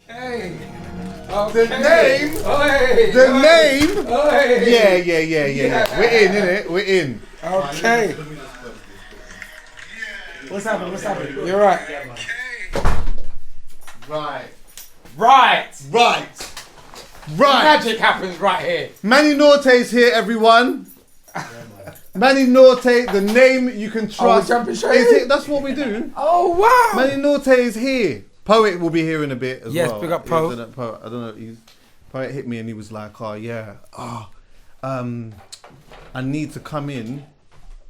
Hey. The name. The name. Yeah. We're in, innit? We're in. Okay. What's happening? You're right. Right. Magic happens right here. Manny Norte is here, everyone. Manny Norte, the name you can trust. Jumping straight is in? it? That's what we do. Oh wow. Manny Norte is here. Poet will be here in a bit as well. Yes, big up Poe. I don't know. Poet hit me and he was like, I need to come in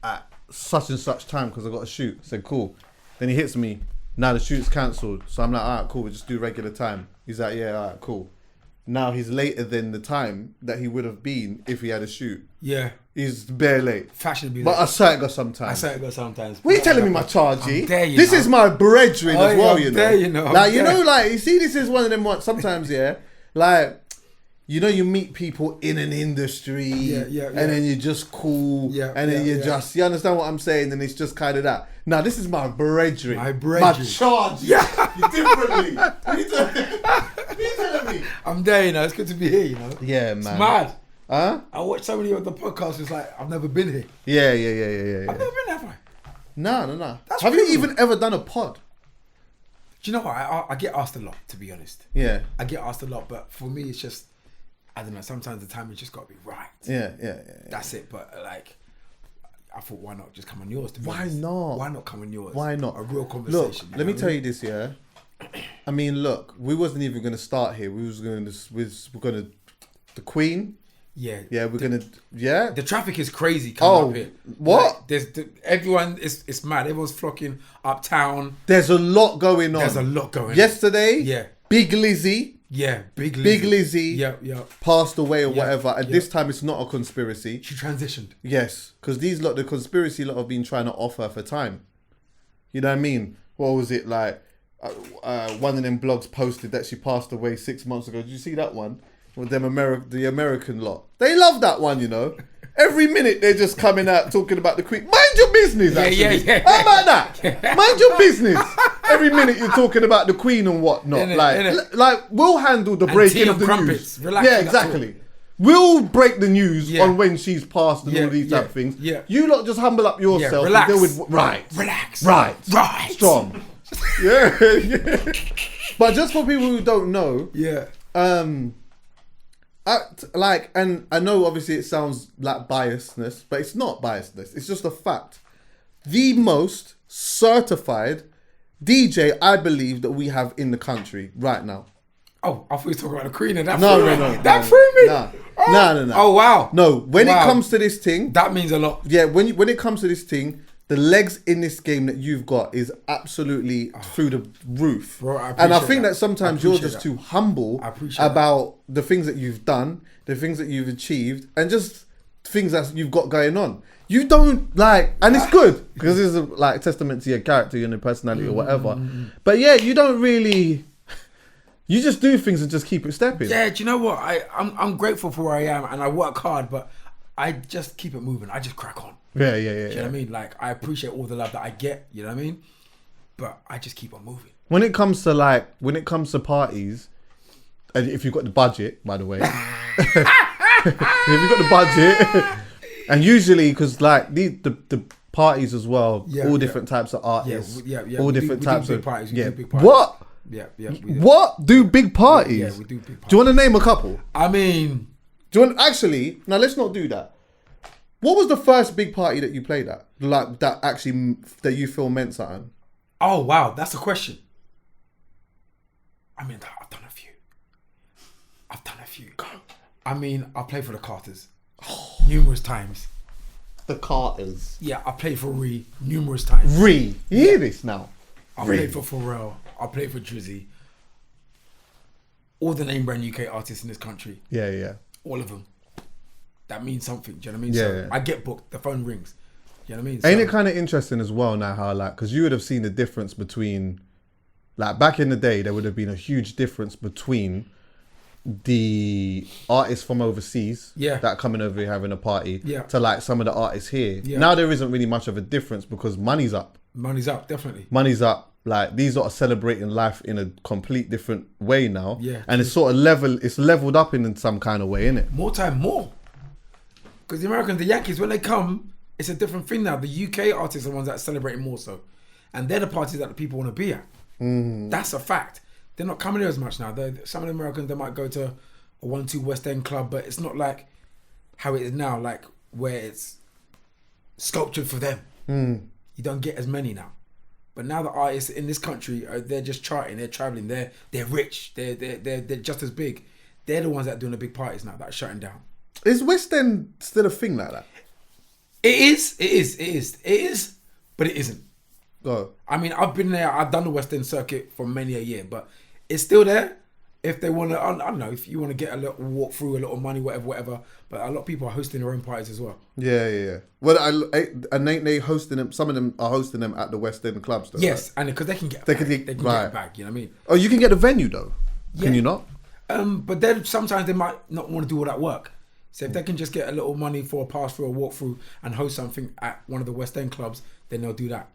at such and such time because I got a shoot. I said, cool. Then he hits me. Now the shoot's cancelled. So I'm like, all right, cool. We'll just do regular time. He's like, yeah, all right, cool. Now he's later than the time that he would have been if he had a shoot. Yeah. He's bare late. Fashionably But late. I say it go sometimes. What What are you telling me, my chargy? This This is my brethren as well, I'm there, you know. Like, you know, like, you see, this is one of them ones, sometimes, yeah, like, you know, you meet people in an industry, and then you're just cool, and then you understand what I'm saying, and it's just kind of that. Now, this is my brethren. My charge. Yeah. You differently. What you telling me? I'm there, you know. It's good to be here, you know. Yeah, man. It's mad. Huh? I watch so many of the podcasts, it's like, I've never been here. Yeah. I've never been there, have I? No. That's Have you beautiful. even ever done a pod? Do you know what? I get asked a lot, to be honest. Yeah. I get asked a lot, but for me, it's just, I don't know, sometimes the timing just got to be right. Yeah. That's it, but like, I thought, why not just come on yours? To be Why honest? not? Why not come on yours? Why not? A real conversation. Look, let me tell you this, yeah. I mean, look, we wasn't even going to start here. We're going to, the Queen. Yeah. Yeah, we're going to, yeah. The traffic is crazy coming up here. What? Like, everyone, it's mad. Everyone's flocking uptown. There's a lot going on. Yesterday, Big Lizzie. Yeah, Big Lizzie yeah. passed away or whatever, and this time it's not a conspiracy. She transitioned. Yes, because the conspiracy lot have been trying to offer for time. You know what I mean? What was it like? One of them blogs posted that she passed away 6 months ago. Did you see that one? With them the American lot. They love that one, you know. Every minute they're just coming out talking about the Queen. Mind your business, actually. Yeah. How about that? Mind your business. Every minute you're talking about the Queen and whatnot. Like we'll handle the breaking of the news. Relax, yeah, exactly. We'll break the news on when she's passed and all these type of things. Yeah. You lot just humble up yourself relax. and deal with Relax. Right. Strong. Yeah. But just for people who don't know, and I know obviously it sounds like biasness, but it's not biasness. It's just a fact. The most certified DJ, I believe, that we have in the country right now. Oh, I thought you were talking about the Queen and that. No. That threw me. No. Oh wow. No, when it comes to this thing, that means a lot. Yeah, when it comes to this thing, the legs in this game that you've got is absolutely through the roof. Bro, I think that sometimes you're just too humble about the things that you've done, the things that you've achieved, and just things that you've got going on. You don't and it's good because it's a testament to your character and your personality or whatever. But yeah, you don't really. You just do things and just keep it stepping. Yeah, do you know what? I'm grateful for where I am and I work hard, but I just keep it moving. I just crack on. Yeah. Do you know what I mean? Like, I appreciate all the love that I get, you know what I mean? But I just keep on moving. When it comes to parties, and if you've got the budget, by the way, if you've got the budget, and usually, because the parties as well, all different types of artists, all different types of parties. What? Yeah. What do big parties? Yeah, we do big parties. Do you want to name a couple? I mean, do you want actually? Now let's not do that. What was the first big party that you played at? Like that you feel meant something? Oh wow, that's a question. I mean, I've done a few. I mean, I played for the Carters numerous times. The Carters. Yeah, I played for Ree numerous times. You hear this now? I played for Pharrell. I played for Drizzy. All the name brand UK artists in this country. Yeah. All of them. That means something. Do you know what I mean? Yeah. I get booked. The phone rings. Do you know what I mean? Ain't it kind of interesting as well now how because you would have seen the difference between back in the day there would have been a huge difference between the artists from overseas that are coming over here having a party to some of the artists here. Now there isn't really much of a difference because money's up. Money's up, definitely. Money's up. Like these lot are celebrating life in a complete different way now. Yeah. And it's sort of it's leveled up in some kind of way, isn't it? More time, more. Because the Americans, the Yankees, when they come, it's a different thing now. The UK artists are the ones that are celebrating more so. And they're the parties that the people want to be at. That's a fact. They're not coming here as much now. Some of the Americans, they might go to a 1-2 West End club, but it's not like how it is now, like where it's sculptured for them. You don't get as many now. But now the artists in this country, they're just charting, they're traveling, they're rich, they're just as big. They're the ones that are doing the big parties now, that are shutting down. Is West End still a thing like that? It is, but it isn't. Go. I mean, I've been there, I've done the West End circuit for many a year, but it's still there. If they want to, I don't know, if you want to get a little walk through, a little money, whatever. But a lot of people are hosting their own parties as well. Yeah. Well, and they hosting them. Some of them are hosting them at the West End clubs, though. Yes, right? and because they can get, they can get get a bag. You know what I mean? Oh, you can get the venue though. Yeah. Can you not? But then sometimes they might not want to do all that work. So if they can just get a little money for a pass through, a walk through, and host something at one of the West End clubs, then they'll do that.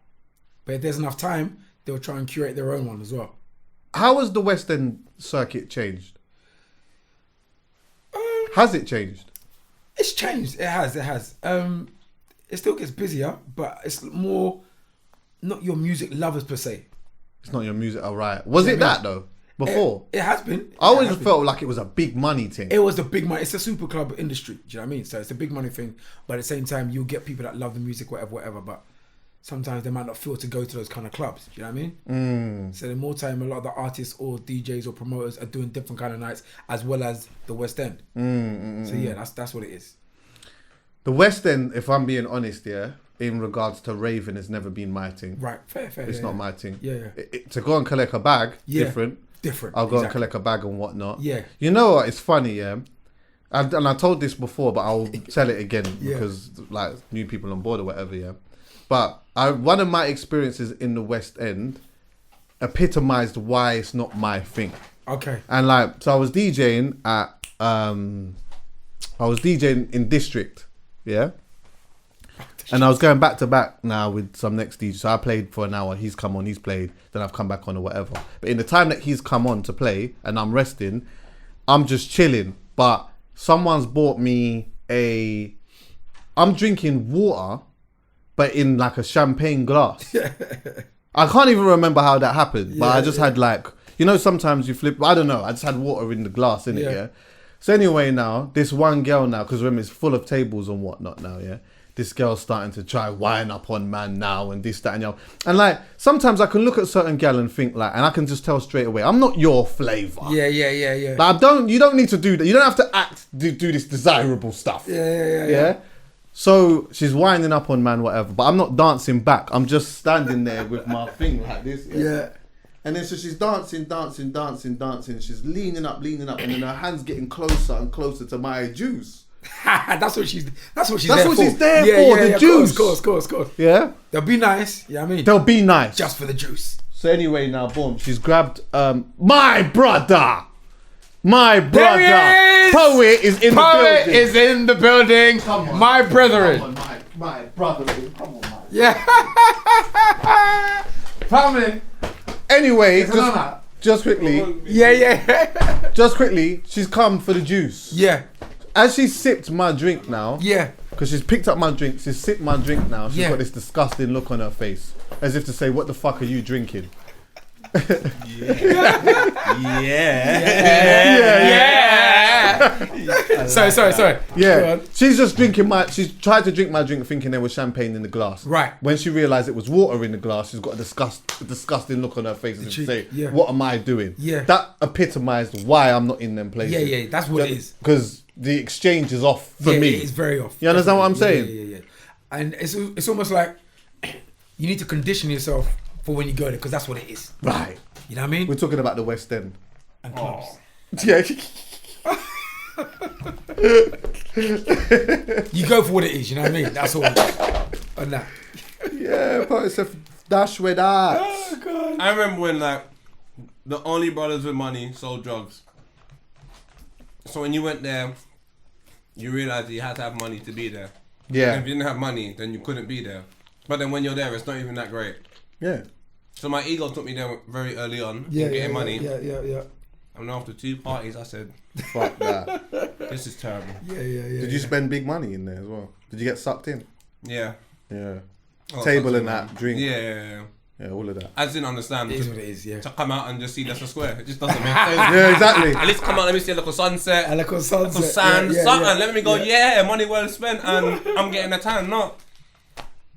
But if there's enough time, they'll try and curate their own one as well. How has the West End circuit changed? Has it changed? It's changed. It has. It still gets busier, but it's more not your music lovers per se. It's not your music, alright. Was it that though? Before? It has been. I always felt like it was a big money thing. It was the big money. It's a super club industry. Do you know what I mean? So it's a big money thing. But at the same time, you'll get people that love the music, whatever. But sometimes they might not feel to go to those kind of clubs. Do you know what I mean? So the more time, a lot of the artists or DJs or promoters are doing different kind of nights as well as the West End. So yeah, that's what it is. The West End, if I'm being honest, in regards to raving, has never been my thing. Right, fair. It's not my thing. Yeah. To go and collect a bag, different. I'll go and exactly. collect a bag and whatnot. Yeah. You know what? It's funny, and I told this before, but I'll tell it again because like new people on board or whatever. But one of my experiences in the West End epitomized why it's not my thing. Okay. And so I was DJing in District, and I was going back to back now with some next DJ. So I played for an hour. He's come on, he's played. Then I've come back on or whatever. But in the time that he's come on to play and I'm resting, I'm just chilling. But someone's bought me I'm drinking water, but in like a champagne glass. I can't even remember how that happened. But I just had sometimes you flip. I don't know. I just had water in the glass, innit? Yeah. So anyway, now this one girl now, because remember it's full of tables and whatnot now. Yeah. This girl's starting to try wine up on man now and this, that, and the other. And sometimes I can look at certain gal and think and I can just tell straight away, I'm not your flavour. Yeah. You don't need to do that. You don't have to do this desirable stuff. Yeah. So she's winding up on man, whatever. But I'm not dancing back. I'm just standing there with my thing like this. Yeah. And then so she's dancing. She's leaning up, and then her hand's getting closer and closer to my juice. That's what she's there for. The juice. Of course. Yeah. They'll be nice. Yeah, I mean. They'll be nice. Just for the juice. So anyway, now boom, she's grabbed my brother. Poet is in the building. Poet is in the building. Come on. My brethren. Come on, my brother. Come on, man. Yeah. Family. Anyway, just quickly. Yeah. Just quickly, she's come for the juice. Yeah. As she sipped my drink now. Yeah. Because she's picked up my drink, she's sipped my drink now. She's got this disgusting look on her face, as if to say, "What the fuck are you drinking?" Sorry. Yeah, she's just drinking she's tried to drink my drink thinking there was champagne in the glass. Right. When she realised it was water in the glass, she's got a disgusting look on her face as if to say, "What am I doing?" Yeah. That epitomised why I'm not in them places. Yeah, that's what it is. Because the exchange is off for me. It's very off. You understand what I'm saying? Yeah. And it's almost like you need to condition yourself for when you go there, because that's what it is. Right. You know what I mean? We're talking about the West End. And clubs. Yeah. You go for what it is, you know what I mean? That's all. And that. Yeah, but it's a dash with that. Oh, God. I remember when the only brothers with money sold drugs. So when you went there, you realized you had to have money to be there. Yeah. And if you didn't have money, then you couldn't be there. But then when you're there, it's not even that great. Yeah. So my ego took me there very early on. Yeah, getting money. Yeah. And after 2 parties, I said, Fuck that. this is terrible. Yeah. Did you spend big money in there as well? Did you get sucked in? Yeah. Yeah. Oh, Table and something, that, drink. Yeah. Yeah, all of that. I just didn't understand. It is what it is, yeah. To come out and just see that's a square. It just doesn't make sense. Yeah, exactly. At least come out, let me see a little sunset. A little sunset. Little sand, yeah, something. yeah. Let me go, money well spent and I'm getting a tan, not.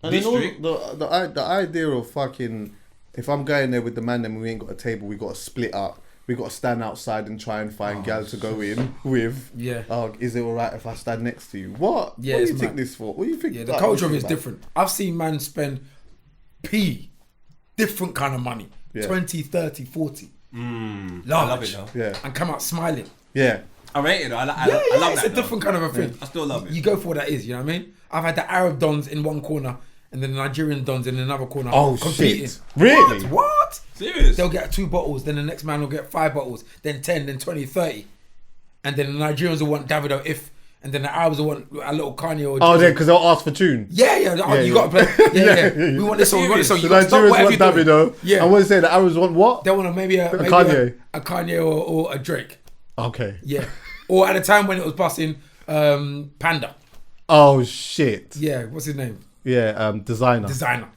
And then the idea of fucking, if I'm going there with the man, then we ain't got a table, we got to split up. We got to stand outside and try and find gal to go in with. Yeah. Is it alright if I stand next to you? What? Yeah, what do it's you think mad. this for? What do you think? Yeah, the culture of it is different. I've seen man spend different kind of money. Yeah. 20, 30, 40. I Large. love it though. Yeah. And come out smiling. Yeah. I rate it though. I love It's that. a different kind of a thing. I still love it. You go for what that is, you know what I mean? I've had the Arab dons in one corner and then the Nigerian dons in another corner. Oh, competing. shit. Really? What? Serious? They'll get 2 bottles, then the next man will get 5 bottles, then 10, then 20, 30. And then the Nigerians will want Davido If, and then the Arabs will want a little Kanye or Oh, then because they'll ask for tune. Yeah, you got to play. Yeah. We want this song, we want this song. The You got to stop Nigerians whatever want you're doing. Davido. Yeah. And what do you say? The Arabs want what? They want maybe a Kanye. a Kanye or a Drake. Okay. Yeah. Or at a time when it was busting Panda. Oh, shit. Yeah, what's his name? Yeah, designer. Designer.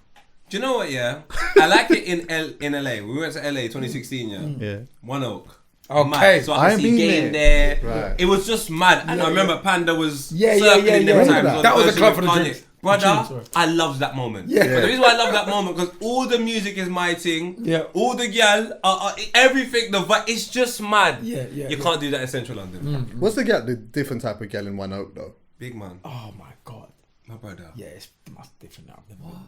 Do you know what? Yeah, I like it in LA. We went to LA 2016. Yeah, Yeah. One Oak. Okay. Mad. So I I can see been Game there. Right. It was just mad. And Yeah, I remember Panda was Yeah, circling them yeah. times. That was a version club with for the Kanye. drinks. Brother, Sorry. I loved that moment. Yeah. But the reason why I love that moment because all the music is my thing. Yeah. All the gal, everything. It's just mad. Yeah. You can't do that in Central London. What's the different type of gal in One Oak, though? Big man, Oh my God. my brother. Yeah, it's much different now.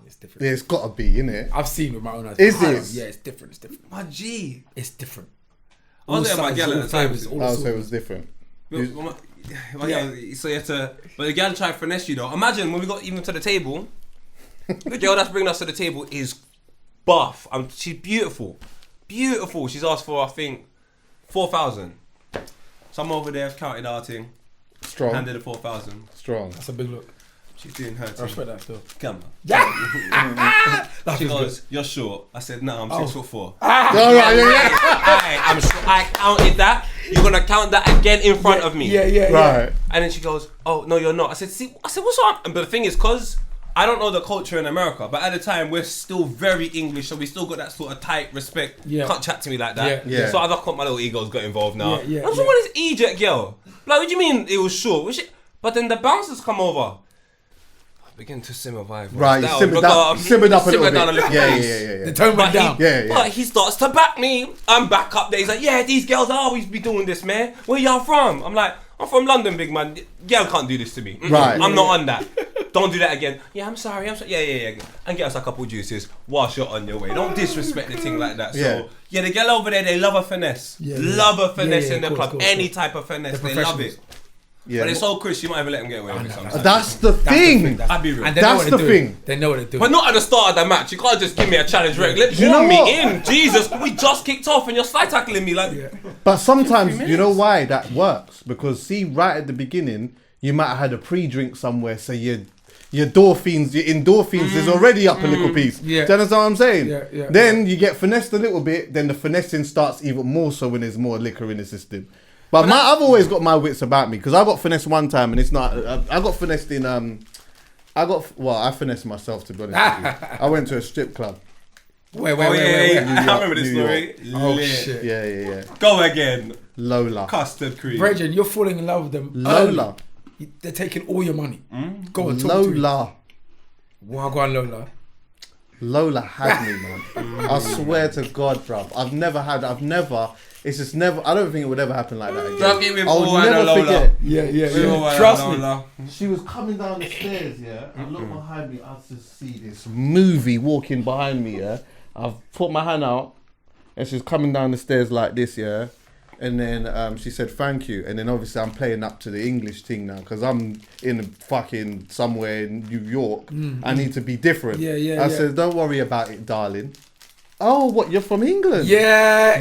It's different. Yeah, it's got to be, innit? I've seen with my own eyes. Is it? Yeah, it's different. My G. It's different. I was there with my gal at the time. I'll say it was different. So you have to, but the girl tried to finesse you though. Imagine when we got even to the table, the girl that's bringing us to the table is buff. She's beautiful. She's asked for I think 4,000. So I'm over there, I've counted our thing, Strong. handed the 4,000. Strong. That's a big look. She's doing her I thing. respect that still. Come on. Yeah. She goes, "You're short." I said, "No, I'm 6'4". All right, yeah. I'm sure I counted that. You're gonna count that again in front of me. Yeah. Right. And then she goes, "Oh no, you're not." I said, "What's up?" But the thing is, cause I don't know the culture in America, but at the time we're still very English, so we still got that sort of tight respect. Yeah. Can't chat to me like that. Yeah. So I thought my little ego's got involved now. Yeah. I'm what is Egypt, girl? Like, what do you mean it was short? But then the bouncers come over. I begin to simmer vibe. Right, Down, simmered up a little bit. Yeah. The tone went down. Yeah. But he starts to back me. I'm back up there. He's like, "Yeah, these girls always be doing this, man. Where y'all from?" I'm like, "I'm from London, big man. Girl can't do this to me. Right. I'm not on that. Don't do that again." "Yeah, I'm sorry. Yeah. And get us a couple juices whilst you're on your way. Don't disrespect the thing like that." Yeah. So, yeah, the girl over there, they love a finesse. Yeah. Love a finesse Yeah, in the course, club. course, Any course. type of finesse. The They love it. Yeah. But it's so Chris, you might even let him get away with it sometimes. That's the thing. I'd be real. And they know That's what the they're doing. thing. They know what they're doing. But not at the start of the match. You can't just give me a challenge reg. Let You know pull me what? in. Jesus, we just kicked off and you're slide tackling me like. But sometimes, 3 you know minutes. why that works? Because see, right at the beginning, you might have had a pre-drink somewhere, so your endorphins is already up a little piece. Yeah. Do you understand what I'm saying? Yeah. Then you get finessed a little bit, then the finessing starts even more so when there's more liquor in the system. But I've always got my wits about me, because I got finessed one time and it's not, I got finessed in, I finessed myself, to be honest with you. I went to a strip club. Wait. Oh yeah, New I York, remember this New story. Oh, Lit. shit. Yeah. Go again. Lola. Custard cream. Bridget, you're falling in love with them. Lola. early. They're taking all your money. Go and talk to me. Lola. Wagwan Lola. Lola had me, man. I swear to God, bruv. It's just never, I don't think it would ever happen like that again. Don't get me I would fooled by the never Lola. forget. Yeah. Trust me. She was coming down the stairs, yeah. I look behind me, I just see this movie walking behind me, yeah. I've put my hand out, and she's coming down the stairs like this, yeah. And then she said thank you, and then obviously I'm playing up to the English thing now because I'm in fucking somewhere in New York. I need to be different. I said, don't worry about it, darling. Oh, what? You're from England? Yeah.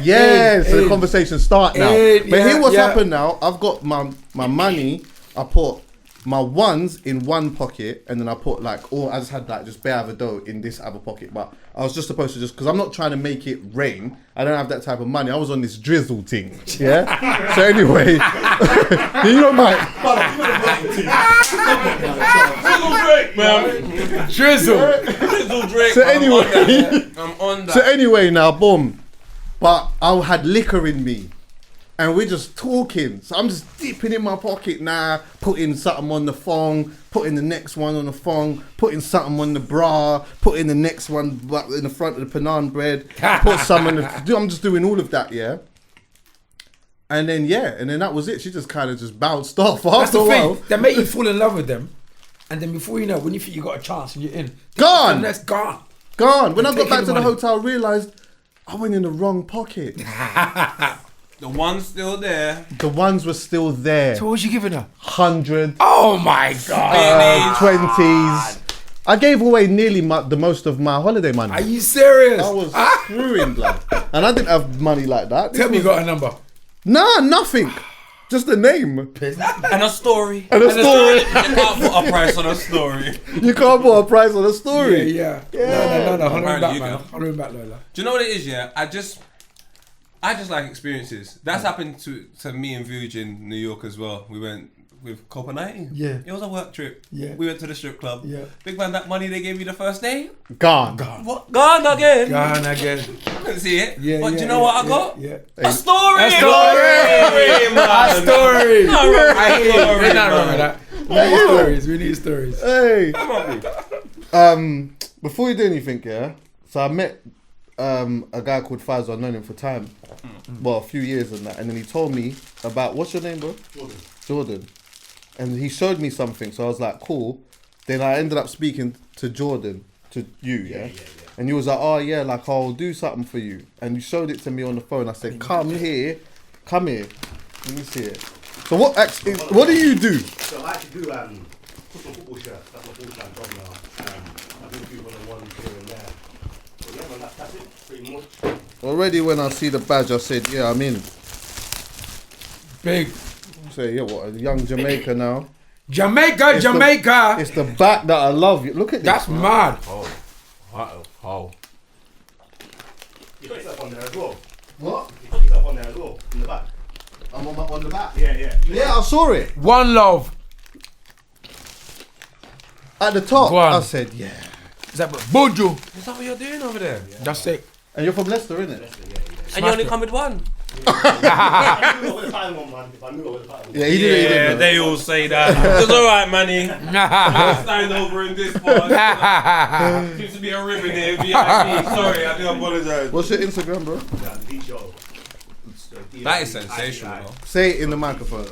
So the conversation start now. But here what's happened now. I've got my money. I put my ones in one pocket, and then I put I just had just bare other dough in this other pocket. But I was just supposed to because I'm not trying to make it rain. I don't have that type of money. I was on this drizzle thing. Yeah. So anyway, you know my Drizzle Drake. So anyway, I'm on that. so anyway, now boom. But I had liquor in me. And we're just talking. So I'm just dipping in my pocket now, putting something on the phone, putting the next one on the phone, putting something on the bra, putting the next one in the front of the Penang bread, put some in the... I'm just doing all of that, yeah? And then that was it. She just kind of just bounced off That's after the a while. thing. They make you fall in love with them, and then before you know, when you think you got a chance and you're in, Gone. That's gone. Gone. When I got taking back the to the money. hotel, I realised I went in the wrong pocket. The one's still there. The ones were still there. So what was you giving her? 100. Oh my god! 20s. I gave away nearly the most of my holiday money. Are you serious? I was screwing, blood. And I didn't have money like that. Tell me you got a number. Nah, nothing. Just a name. And a story. And a story. You can't put a price on a story. You can't put a price on a story. Yeah. No. Hold on Apparently back, you man. can. Hold on back, Lola. Do you know what it is, yeah? I just like experiences. That's happened to me and Vuj in New York as well. We went with Copenhagen. Yeah. It was a work trip. Yeah. We went to the strip club. Yeah. Big man, that money they gave you the first day? Gone. What? Gone again. Gone again. Couldn't see it. Yeah, But yeah, do you know yeah, what I got? Yeah. A story. A story. man. A story. Not wrong with I hear you. story, There's nothing wrong man. with that. We need stories. We need stories. Hey. Come on, bro. Before you do anything, yeah. So I met a guy called Faz. I've known him for time. Well, a few years and that. And then he told me about, what's your name, bro? Jordan. And he showed me something. So I was like, cool. Then I ended up speaking to Jordan, to you, yeah? And you was like, oh yeah, like I'll do something for you. And you showed it to me on the phone. I said, come here. Let me see it. So what do you do? So I actually do put some football shirts. That's my full-time job now. I do one here and there. But yeah, man, that's it, pretty much. Already when I see the badge, I said, yeah, I'm in. Big. Say, yeah, what, a young Jamaica now. Jamaica. It's the back that I love. Look at this. That's mad. Oh. You got yourself on there as well. What? You got yourself on there as well, in the back. I'm on the back. Yeah. Yeah, I saw it. One love. At the top, Go on. I said, yeah. Is that Bojo? Is that what you're doing over there? That's it. And you're from Leicester, innit? And you only come with one? I knew over the time one, man. If I knew over the time. Yeah, he did. They all say that. It's alright, Manny. Stand over in this part. Seems to be a ribbon here. VIP. Sorry, I do apologise. What's your Instagram, bro? Yeah, the D show. That is sensational, bro. Say it in the microphone.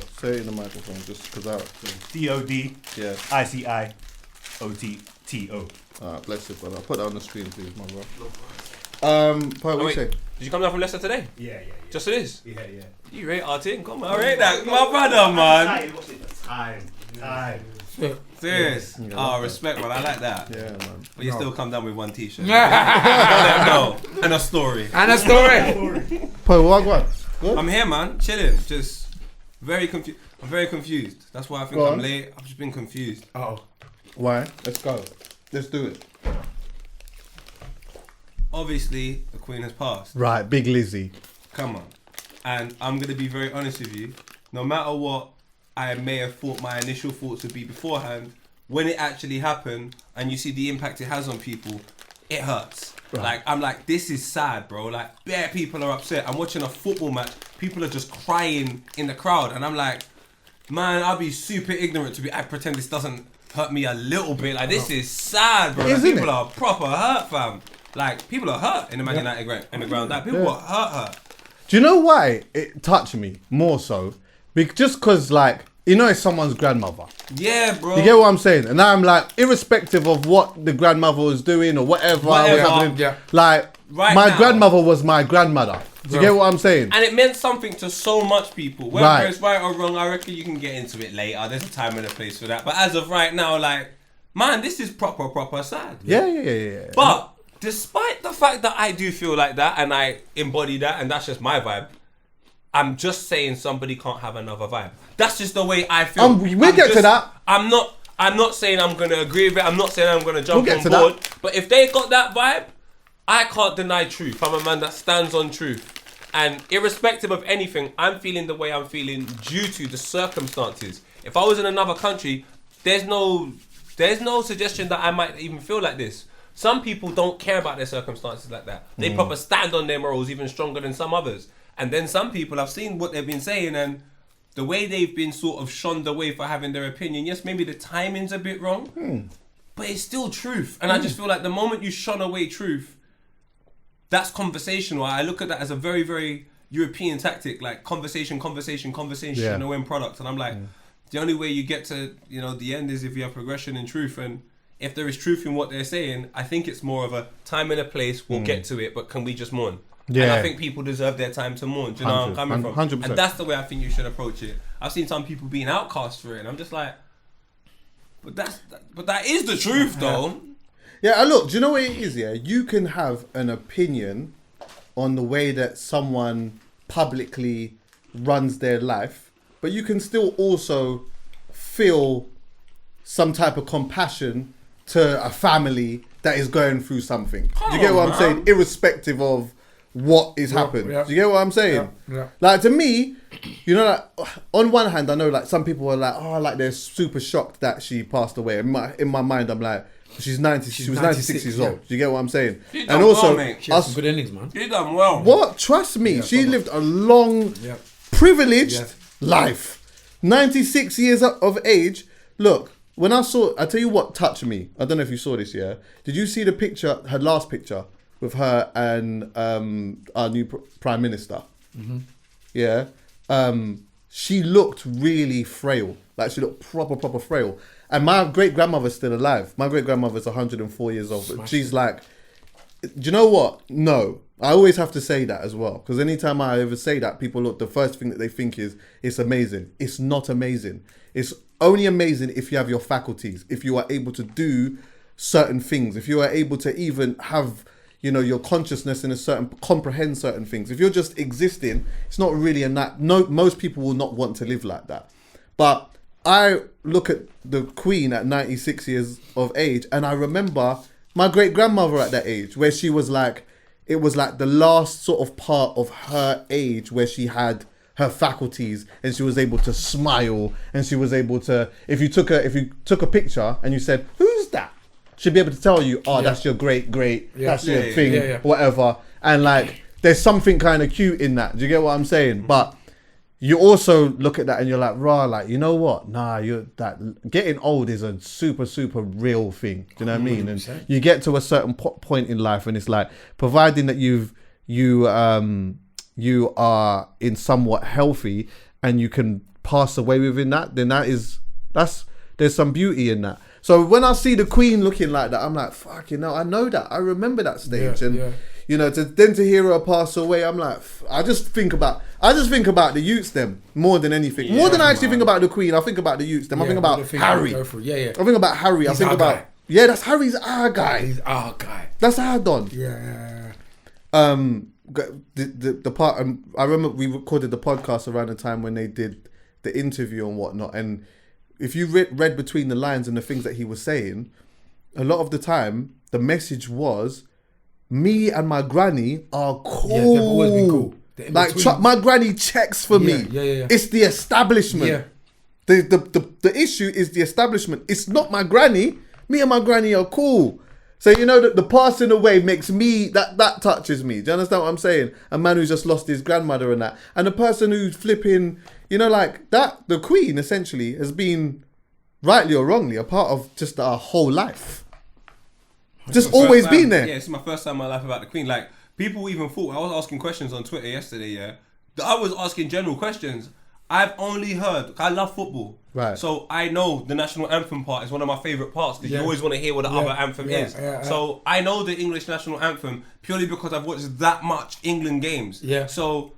Just because I... DOD Yeah. ICIOTTO. Alright, bless you, brother. I'll put that on the screen, please, my bro. What you say? Did you come down from Leicester today? Yeah. Just it is. Yeah. You rate our team? Come on, I rate that. My brother, man. What's it? Time. Serious. Oh, respect, man. I like that. Yeah, man. But you still come down with one t-shirt. No. And a story. And a story. Paul, what? Good? I'm here, man. Chilling. Just very confused. I'm very confused. That's why I think Go I'm on. late. I've just been confused. Oh. Why? Let's go. Let's do it. Obviously, the Queen has passed. Right, Big Lizzie. Come on. And I'm going to be very honest with you. No matter what I may have thought my initial thoughts would be beforehand, when it actually happened and you see the impact it has on people, it hurts. Right. Like, I'm like, this is sad, bro. Like, bare people are upset. I'm watching a football match. People are just crying in the crowd. And I'm like, man, I'll be super ignorant to be, I pretend this doesn't hurt me a little bit. Like, this is sad, bro. Like, Isn't people it? are proper hurt, fam. Like, people are hurt in the Man United in the ground. Like, people are hurt. Do you know why it touched me more so? Just because, like, you know, it's someone's grandmother. Yeah, bro. You get what I'm saying? And now I'm like, irrespective of what the grandmother was doing or whatever was happening, yeah. like, Right my now. grandmother was my grandmother. Do you get what I'm saying? And it meant something to so much people. Whether Right. it's right or wrong, I reckon you can get into it later. There's a time and a place for that. But as of right now, like, man, this is proper sad. Yeah. But despite the fact that I do feel like that and I embody that and that's just my vibe, I'm just saying somebody can't have another vibe. That's just the way I feel. We'll get to that. I'm not saying I'm gonna agree with it. I'm not saying I'm gonna jump We'll get on to board. that. But if they got that vibe, I can't deny truth. I'm a man that stands on truth. And irrespective of anything, I'm feeling the way I'm feeling due to the circumstances. If I was in another country, there's no suggestion that I might even feel like this. Some people don't care about their circumstances like that. They proper stand on their morals even stronger than some others. And then some people, I've seen what they've been saying, and the way they've been sort of shunned away for having their opinion. Yes, maybe the timing's a bit wrong, but it's still truth. And I just feel like the moment you shun away truth, that's conversational. I look at that as a very, very European tactic, like conversation, no end product. And I'm like, the only way you get to, the end is if you have progression in truth. And if there is truth in what they're saying, I think it's more of a time and a place. We'll get to it, but can we just mourn? Yeah. And I think people deserve their time to mourn. Do you know where I'm coming from? 100%. And that's the way I think you should approach it. I've seen some people being outcast for it, and I'm just like, but that is the truth, though. Yeah, look, do you know what it is, yeah? You can have an opinion on the way that someone publicly runs their life, but you can still also feel some type of compassion to a family that is going through something. Do you get what I'm saying? Irrespective of what is happened. Yeah. Do you get what I'm saying? Yeah. Like, to me, like, on one hand, I know, like, some people are like, they're super shocked that she passed away. In my mind, I'm like, she was 96 years old. Do you get what I'm saying? She done well, mate. She has some good innings, man. She done well. What? Trust me, she lived a long, privileged life. 96 years of age. Look, when I tell you what touched me. I don't know if you saw this, yeah? Did you see the picture, her last picture, with her and our new Prime Minister? Mm-hmm. Yeah? She looked really frail. Like, she looked proper frail. And my great-grandmother's still alive. My great-grandmother's 104 years old. But she's like, do you know what? No. I always have to say that as well. Because anytime I ever say that, people look, the first thing that they think is, it's amazing. It's not amazing. It's only amazing if you have your faculties. If you are able to do certain things. If you are able to even have, your consciousness in comprehend certain things. If you're just existing, it's not really most people will not want to live like that. But I look at the Queen at 96 years of age, and I remember my great-grandmother at that age, where she was like, it was like the last sort of part of her age where she had her faculties and she was able to smile, and she was able to, if you took a picture and you said, who's that? She'd be able to tell you, that's your great, that's your thing, whatever. And like, there's something kind of cute in that. Do you get what I'm saying? But you also look at that and you're like, like, you know what? Nah, getting old is a super, super real thing. Do you know what I mean? And you get to a certain point in life, and it's like, providing that you are in somewhat healthy and you can pass away within that, then there's some beauty in that. So when I see the Queen looking like that, I'm like, fuck, I know that. I remember that stage. To hear her pass away, I'm like, I just think about the youths them more than anything. More than I actually think about the Queen, I think about the youths them. I think about Harry. I think about Harry. He's I think about guy. That's Harry's our guy. He's our guy. That's our don. Yeah. The part, I remember we recorded the podcast around the time when they did the interview and whatnot, and if you read between the lines and the things that he was saying, a lot of the time the message was, me and my granny are cool. Yeah, they've always been cool. Like, my granny checks for me. Yeah. It's the establishment. Yeah. The issue is the establishment. It's not my granny. Me and my granny are cool. So the passing away makes me, that touches me. Do you understand what I'm saying? A man who's just lost his grandmother and that, and the person who's flipping, like that. The Queen essentially has been, rightly or wrongly, a part of just our whole life. Just always been there. Yeah, it's my first time in my life about the Queen. Like, people even thought, I was asking questions on Twitter yesterday, that I was asking general questions. I've only heard, I love football. Right. So I know the national anthem part is one of my favourite parts, because you always want to hear what the other anthem is. So I know the English national anthem purely because I've watched that much England games. Yeah. So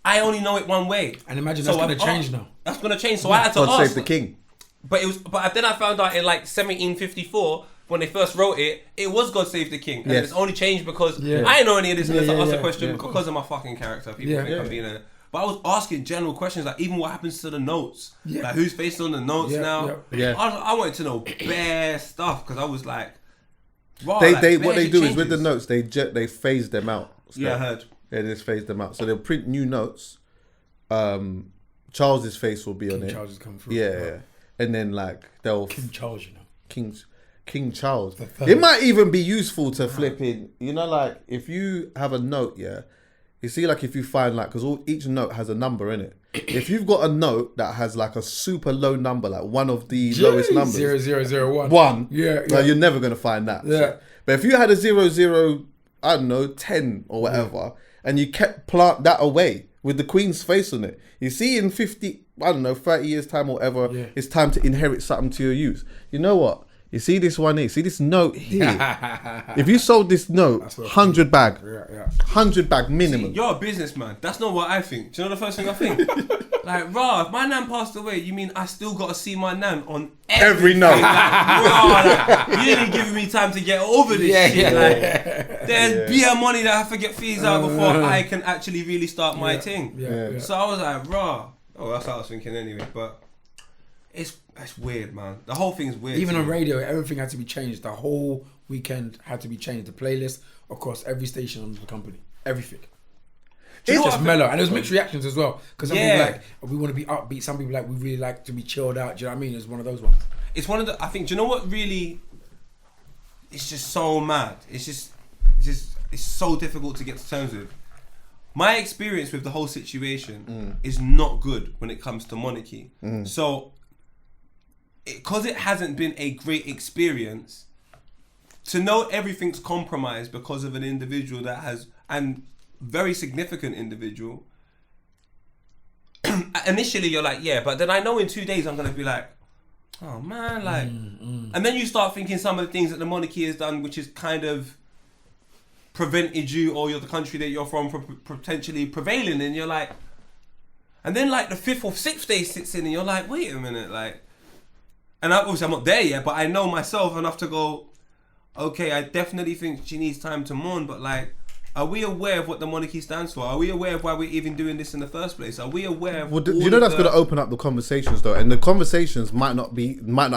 I only know it one way. And imagine that's going to change now. That's going to change. So I had to God ask. save the king. But then I found out in like 1754, when they first wrote it, it was God Save the King. And it's only changed because I didn't know any of this unless I asked a question because of my fucking character. People think I'm being a... But I was asking general questions, like even what happens to the notes. Like who's faced on the notes now. I wanted to know bare stuff, because I was like, Raw, They like, what they do is with the changes. notes they phase them out. Yeah, I heard. They just phase them out. So they'll print new notes. Charles's face will be on King it. Charles has come through. Yeah, and then like they'll King Charles, you know. King Charles. third. It might even be useful to flip in. You know, like if you have a note, yeah. You see, like if you find like, because each note has a number in it. If you've got a note that has like a super low number, like one of the lowest numbers, 0001. one, Yeah, like, you're never gonna find that. Yeah. But if you had a 00, I don't know, 10 or whatever, and you kept plant that away with the Queen's face on it, you see in 50, I don't know, 30 years time or whatever, Yeah. it's time to inherit something to your use. You know what? You see this one here, see this note here. If you sold this note, 100 bag, 100 bag minimum. You're a businessman. That's not what I think. Do you know the first thing I think? Like, rah, if my nan passed away, you mean I still got to see my nan on Every note. Like, rah, like, you didn't give me time to get over this shit. Like, there's beer money that I have to get fees out before I can actually really start my thing. Yeah. So I was like, rah. Oh, that's what I was thinking anyway. But it's weird, man. The whole thing's weird. Even to on me. radio, everything had to be changed. The whole weekend had to be changed. The playlist across every station on the company. Everything. Do you It's know just what I mellow. And there's mixed reactions as well. Because some Yeah. people like, we want to be upbeat. Some people like, we really like to be chilled out. Do you know what I mean? It's one of those ones. It's one of the. I think. Do you know what really? It's just so mad. It's so difficult to get to terms with. My experience with the whole situation is not good when it comes to monarchy. So, because it hasn't been a great experience, to know everything's compromised because of an individual that has, and very significant individual. Initially, you're like, yeah, but then I know in 2 days I'm gonna be like, oh man, like, and then you start thinking some of the things that the monarchy has done, which is kind of prevented you or the country that you're from potentially prevailing, and you're like, and then like the 5th or 6th day sits in, and you're like, wait a minute, like, and obviously I'm not there yet, but I know myself enough to go, okay, I definitely think she needs time to mourn, but like, are we aware of what the monarchy stands for? Are we aware of why we're even doing this in the first place? Are we aware of Well, you know that's going to open up the conversations though, and the conversations might not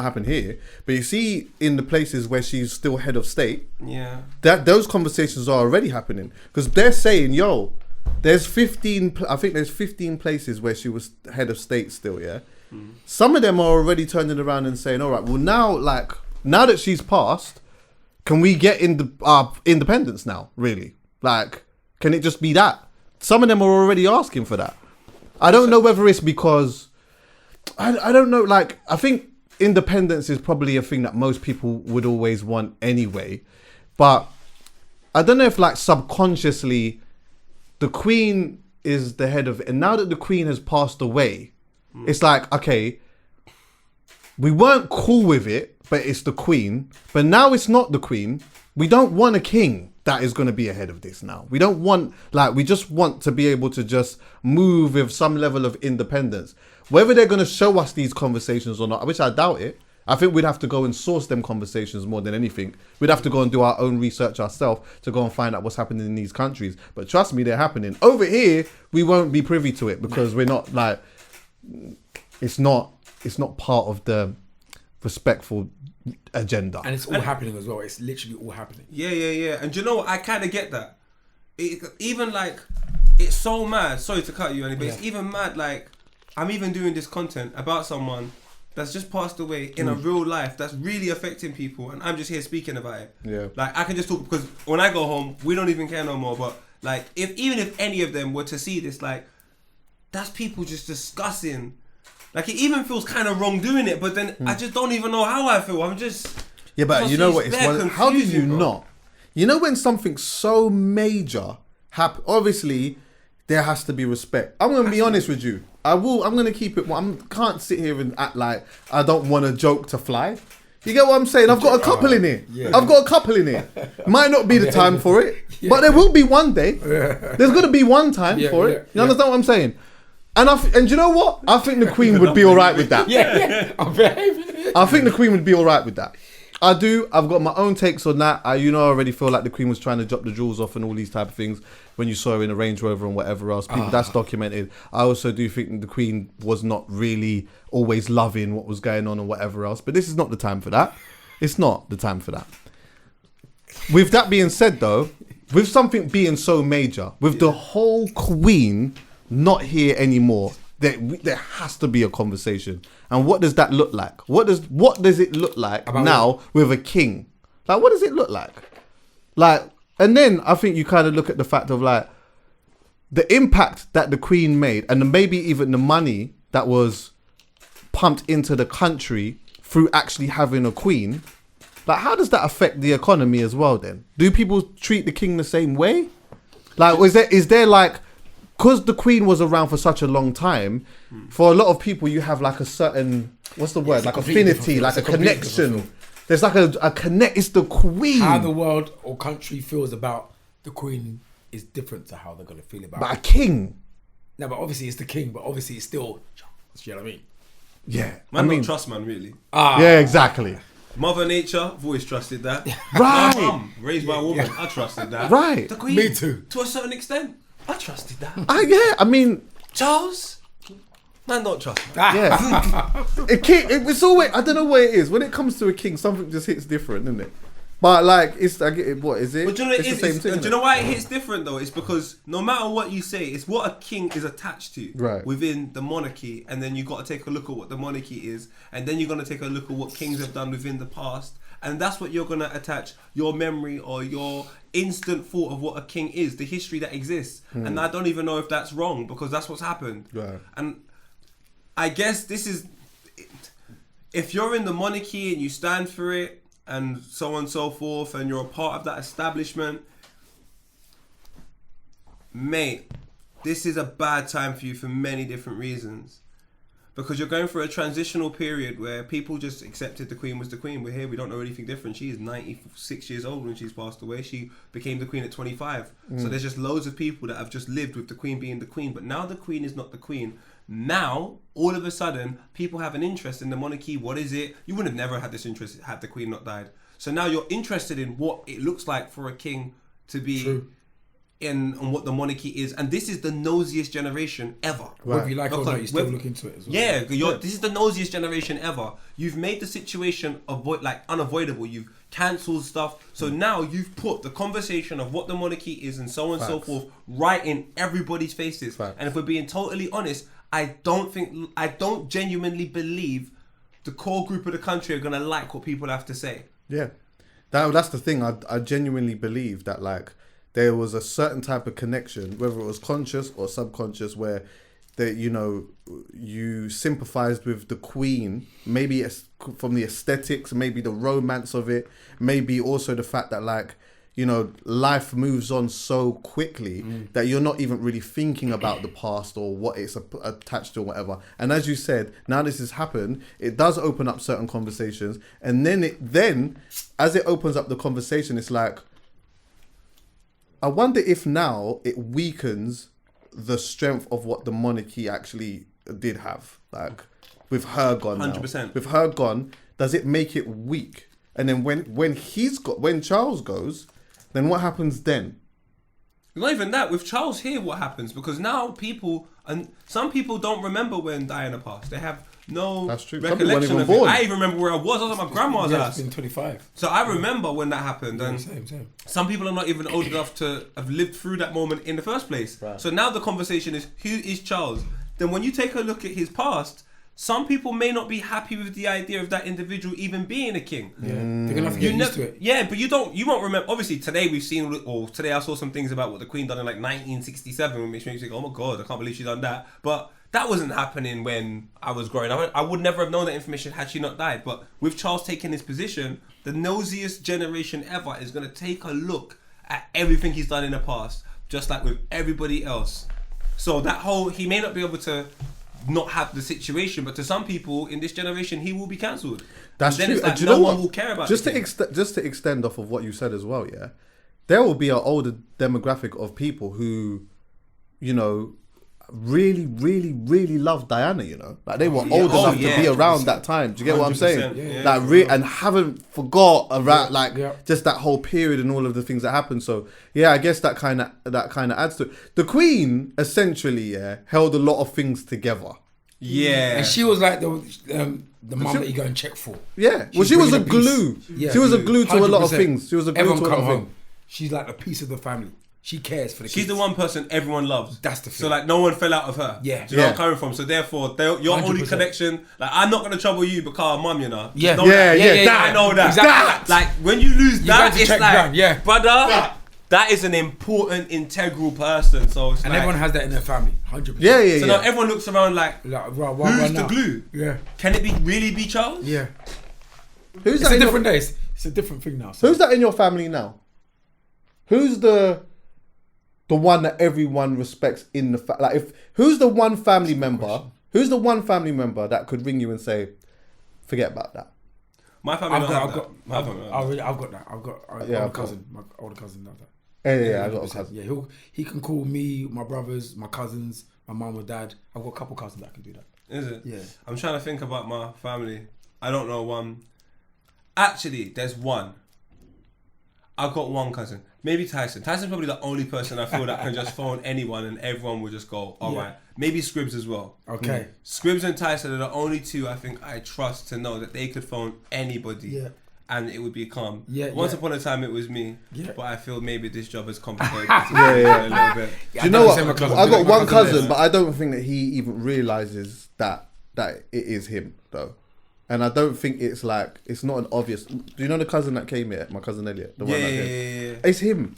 happen here, but you see in the places where she's still head of state, Yeah. that those conversations are already happening because they're saying, yo, there's 15. I think there's 15 places where she was head of state still. Yeah, some of them are already turning around and saying, all right, well now that she's passed, can we get in the independence now? Really? Like, can it just be that? Some of them are already asking for that. I don't know whether it's because I don't know. Like, I think independence is probably a thing that most people would always want anyway. But I don't know if like subconsciously the Queen is the head of it. And now that the Queen has passed away, it's like, okay, we weren't cool with it, but it's the Queen. But now it's not the Queen. We don't want a king that is going to be ahead of this now. We don't want, like, we just want to be able to just move with some level of independence. Whether they're going to show us these conversations or not, which I doubt it. I think we'd have to go and source them conversations more than anything. We'd have to go and do our own research ourselves to go and find out what's happening in these countries. But trust me, they're happening. Over here, we won't be privy to it because we're not like, it's not part of the respectful agenda. And it's all happening as well. It's literally all happening. Yeah. And do you know what? I kind of get that. Even like, it's so mad. Sorry to cut you, Annie, but it's even mad. Like, I'm even doing this content about someone that's just passed away in a real life that's really affecting people, and I'm just here speaking about it. Yeah. Like, I can just talk because when I go home, we don't even care no more. But like, even if any of them were to see this, like, that's people just discussing. Like, it even feels kind of wrong doing it, but then I just don't even know how I feel. I'm just... Yeah, but you know what? It's bare how did you confusing, bro. not? You know when something so major happen? Obviously, there has to be respect. I'm gonna be honest with you. I'm gonna keep it. Can't sit here and act like I don't want a joke to fly. You get what I'm saying? I've got a couple in it. Yeah. I've got a couple in it. Might not be the time for it, but there will be one day. There's gonna be one time for it. You understand what I'm saying? And you know what? I think the Queen would be all right with that. Yeah. I'm behaving. I think the Queen would be all right with that. I do. I've got my own takes on that. I already feel like the Queen was trying to drop the jewels off and all these type of things when you saw her in a Range Rover and whatever else. People, that's documented. I also do think the Queen was not really always loving what was going on and whatever else. But this is not the time for that. It's not the time for that. with that being said, though, with something being so major, with the whole Queen not here anymore, there has to be a conversation. And what does that look like? What does it look like now with a king? Like, what does it look like? Like, and then I think you kind of look at the fact of like the impact that the Queen made, and maybe even the money that was pumped into the country through actually having a queen. Like, how does that affect the economy as well then? Do people treat the king the same way? Like, is there like, because the queen was around for such a long time, for a lot of people you have like a certain, what's the word? Like affinity, like a connection. There's like a connect, it's the queen. How the world or country feels about the queen is different to how they're going to feel about But a king. No, but obviously it's the king, but obviously it's still, you know what I mean? Yeah. Man, don't trust man, really. Yeah, exactly. Mother Nature, I've always trusted that. Right. My mum, raised by a woman, I trusted that. Right. The Queen, Me too. to a certain extent, I trusted that. Yeah, I mean, Charles, man, don't trust me. yeah. It's always, I don't know what it is. When it comes to a king, something just hits different, isn't it? But like, what is it? But do you know what it It's is? the same thing, Do you know why it hits different though? It's because no matter what you say, it's what a king is attached to within the monarchy, and then you got to take a look at what the monarchy is, and then you're gonna take a look at what kings have done within the past, and that's what you're gonna attach your memory or your instant thought of what a king is, the history that exists. And I don't even know if that's wrong because that's what's happened. Right. And I guess this is, if you're in the monarchy and you stand for it, and so on and so forth, and you're a part of that establishment, mate, this is a bad time for you for many different reasons. Because you're going through a transitional period where people just accepted the Queen was the Queen. We're here, we don't know anything different. She is 96 years old when she's passed away. She became the Queen at 25. So there's just loads of people that have just lived with the Queen being the Queen. But now the Queen is not the Queen. Now, all of a sudden, people have an interest in the monarchy. What is it? You would have never had this interest had the Queen not died. So now you're interested in what it looks like for a king to be in what the monarchy is. And this is the nosiest generation ever. Whether you like it or not, you still look into it as well. Yeah, this is the nosiest generation ever. You've made the situation unavoidable. You've cancelled stuff. So now you've put the conversation of what the monarchy is and so on and so forth right in everybody's faces. And if we're being totally honest, I don't genuinely believe the core group of the country are gonna like what people have to say. Yeah, that's the thing. I genuinely believe that like there was a certain type of connection, whether it was conscious or subconscious, where that you sympathized with the Queen, maybe it's from the aesthetics, maybe the romance of it, maybe also the fact that like, life moves on so quickly that you're not even really thinking about the past or what it's attached to or whatever. And as you said, now this has happened, it does open up certain conversations. And then as it opens up the conversation, it's like, I wonder if now it weakens the strength of what the monarchy actually did have. Like with her gone 100%. now. With her gone, does it make it weak? And then when Charles goes, then what happens then? Not even that. With Charles here, what happens? Because now some people don't remember when Diana passed. They have no recollection of it. I even remember where I was. I was at my grandma's house. It's been 25. So I remember when that happened. And Same. some people are not even old enough to have lived through that moment in the first place. Right. So now the conversation is, who is Charles? Then when you take a look at his past, some people may not be happy with the idea of that individual even being a king. Yeah, they're gonna have to get used to it. Yeah, but you won't remember. Obviously, today today I saw some things about what the Queen done in like 1967, which makes me think, oh my god, I can't believe she done that. But that wasn't happening when I was growing up. I would never have known that information had she not died. But with Charles taking his position, the nosiest generation ever is gonna take a look at everything he's done in the past, just like with everybody else. So he may not be able to not have the situation, but to some people in this generation, he will be cancelled. That's true. It's like no one will care about just to extend off of what you said as well. Yeah, there will be an older demographic of people who, really, really, really love Diana. Like they were old enough to be around that time. Do you get what I'm saying? And haven't forgot around just that whole period and all of the things that happened. So yeah, I guess that kind of adds to it. The Queen essentially held a lot of things together. Yeah. And she was like the mum that you go and check for. Yeah. Well, She's she was a bringing the glue. peace. Yeah. She was a glue to a lot of 100%. things. She was a glue Everyone to a lot come of home. things. She's like a piece of the family. She cares for the She's kids. the one person everyone loves. That's the thing. So like no one fell out of her. Yeah. Do you know where I'm Yeah. coming from? So therefore, your only 100%. connection, like I'm not gonna trouble you because I'm mum, you know. Just Yeah. know Yeah, that. yeah, that. I know that. Exactly. Like when you lose You that, got to it's check like, ground, yeah. brother, that is an important, integral person. So it's And like, everyone has that in their family. 100%. Yeah, yeah, so yeah. now everyone looks around like, who's the glue? Yeah. Can it really be Charles? Yeah. Who's It's that a in your- different day. It's a different thing now. So. Who's that in your family now? Who's the one that everyone respects in the like? Who's the one family member? Who's the one family member that could ring you and say, "Forget about that"? My family I've don't got, have I've that. got, My family don't have that. I've got that. I've got Yeah, my I've got- cousin. My older cousin does that. Yeah, I got a 100%. cousin. Yeah, he can call me, my brothers, my cousins, my mum or dad. I've got a couple cousins that can do that. Is it? Yeah. I'm trying to think about my family. I don't know one. Actually, there's one. I've got one cousin. Maybe Tyson. Tyson's probably the only person I feel that can just phone anyone and everyone will just go, all right. Maybe Scribs as well. Okay. Scribs and Tyson are the only two I think I trust to know that they could phone anybody. Yeah. And it would be calm. Yeah, Once yeah. upon a time it was me. Yeah. But I feel maybe this job has complicated Yeah. a little bit. Do you know what? I I've do got like my one cousin, cousin. but I don't think that he even realizes that it is him though. And I don't think it's like it's not an obvious. Do you know the cousin that came here? My cousin Elliot, the one that came. Yeah. It's him.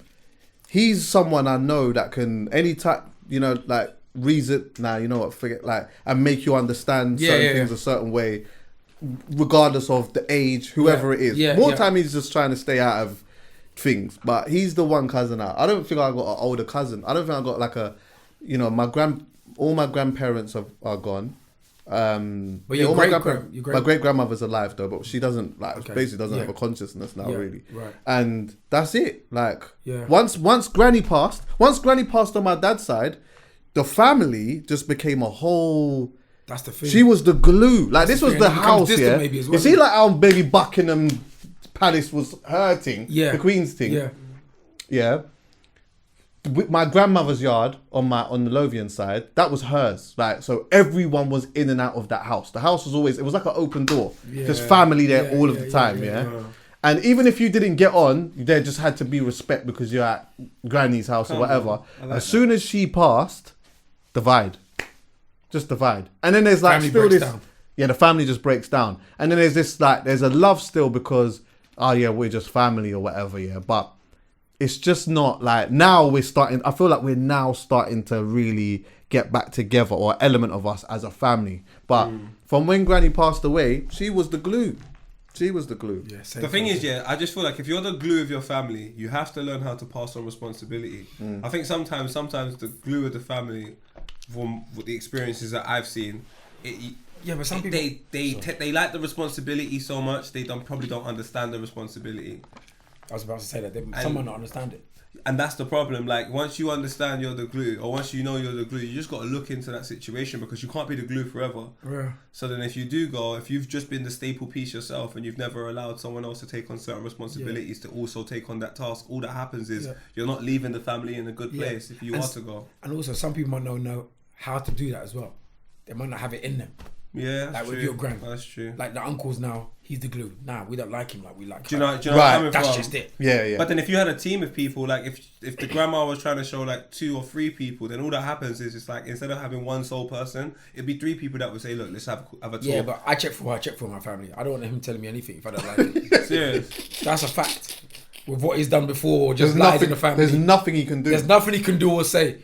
He's someone I know that can anytime, like reason. Nah, you know what? Forget like and make you understand certain things a certain way, regardless of the age, whoever it is. Yeah, More yeah. time he's just trying to stay out of things, but he's the one cousin out. I don't think I got an older cousin. I don't think I got like a, all my grandparents are gone. But your all my great my great grandmother's alive though, but she doesn't Okay. basically doesn't have Yeah. a consciousness now Yeah, really. right. And that's it. Like Yeah. once Granny passed on my dad's side, the family just became a whole. That's the thing. She was the glue. Like this the was thing. the And it becomes house, distant yeah. maybe as You well, see, yeah. like how baby Buckingham Palace was her thing, Yeah. the Queen's thing, Yeah. yeah. With my grandmother's yard on the Lothian side, that was hers. Like so, everyone was in and out of that house. The house was always it was like an open door, just Yeah. family there Yeah, all of yeah, the time, yeah, yeah. And even if you didn't get on, there just had to be respect because you're at Granny's house or whatever. As soon as she passed, divide. Just divide. And then there's like Family still breaks this. down. Yeah, the family just breaks down. And then there's this like, there's a love still because, oh yeah, we're just family or whatever, yeah. But it's just not like, now I feel like we're now starting to really get back together or element of us as a family. But from when Granny passed away, she was the glue. She was the glue. Yeah, same The thing is, I just feel like if you're the glue of your family, you have to learn how to pass on responsibility. I think sometimes the glue of the family, from the experiences that I've seen, Yeah, but some people they like the responsibility so much they probably don't understand the responsibility, I was about to say that some might not understand it. and that's the problem. Like once you understand you're the glue, or once you know you're the glue, you just got to look into that situation because you can't be the glue forever. Yeah. So then if you do go, if you've just been the staple piece yourself and you've never allowed someone else to take on certain responsibilities to also take on that task, all that happens is you're not leaving the family in a good place if you are to go. And also, some people might not know how to do that as well. They might not have it in them. Yeah, Like that's with true. your grand. That's true. Like the uncles now, he's the glue. Nah, we don't like him like we like Do you her. know where Right, I'm coming That's from? just it. Yeah. But then if you had a team of people, like if the grandma was trying to show like 2 or 3 people, then all that happens is it's like instead of having one sole person, it'd be 3 people that would say, look, let's have a talk. Yeah, but I check for my family. I don't want him telling me anything if I don't like it. Serious. That's a fact. With what he's done before, or just lies in the family. There's nothing he can do. There's nothing he can do or say.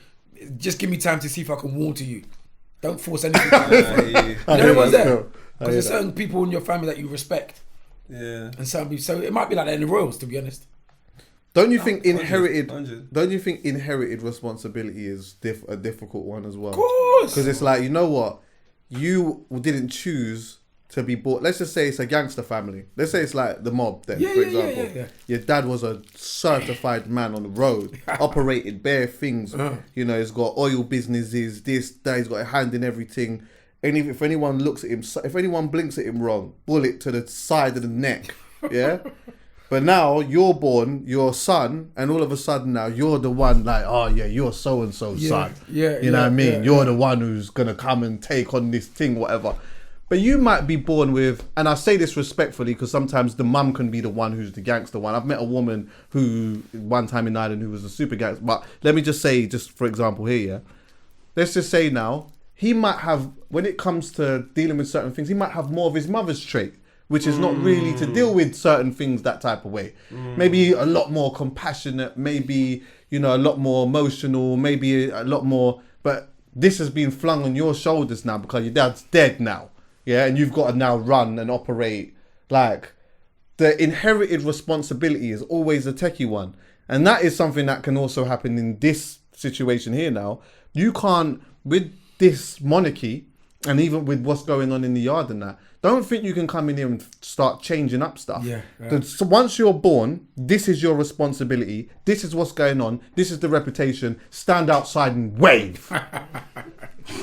Just give me time to see if I can warm to you. Don't force anything. You know what's there? Because there's certain people in your family that you respect, Yeah. and certain people. So it might be like that in the royals, to be honest. Don't you think inherited? 100. Don't you think inherited responsibility is a difficult one as well? Of course. Because it's like, you know what, you didn't choose to be born. Let's just say it's a gangster family. Let's say it's like the mob. Then, Yeah, for yeah, yeah, example, yeah. your dad was a certified man on the road, operated bare things. You know, he's got oil businesses. This, that. He's got a hand in everything. And if anyone looks at him, if anyone blinks at him wrong, bullet to the side of the neck. Yeah. But now you're born, your son, and all of a sudden now you're the one like, oh yeah, you're so and so's son. Yeah, you know what I mean? yeah, You're the one who's gonna come and take on this thing, whatever. But you might be born with, and I say this respectfully because sometimes the mum can be the one who's the gangster one. I've met a woman who one time in Ireland who was a super gangster. But let me just say, just for example here, yeah. Let's just say now he might have, when it comes to dealing with certain things, he might have more of his mother's trait, which is not really to deal with certain things that type of way. Maybe a lot more compassionate, maybe, you know, a lot more emotional, maybe a lot more, but this has been flung on your shoulders now because your dad's dead now. Yeah, and you've got to now run and operate. Like, the inherited responsibility is always a techie one. And that is something that can also happen in this situation here now. You can't, with this monarchy, and even with what's going on in the yard and that, don't think you can come in here and start changing up stuff. Yeah. So once you're born, this is your responsibility. This is what's going on. This is the reputation. Stand outside and wave.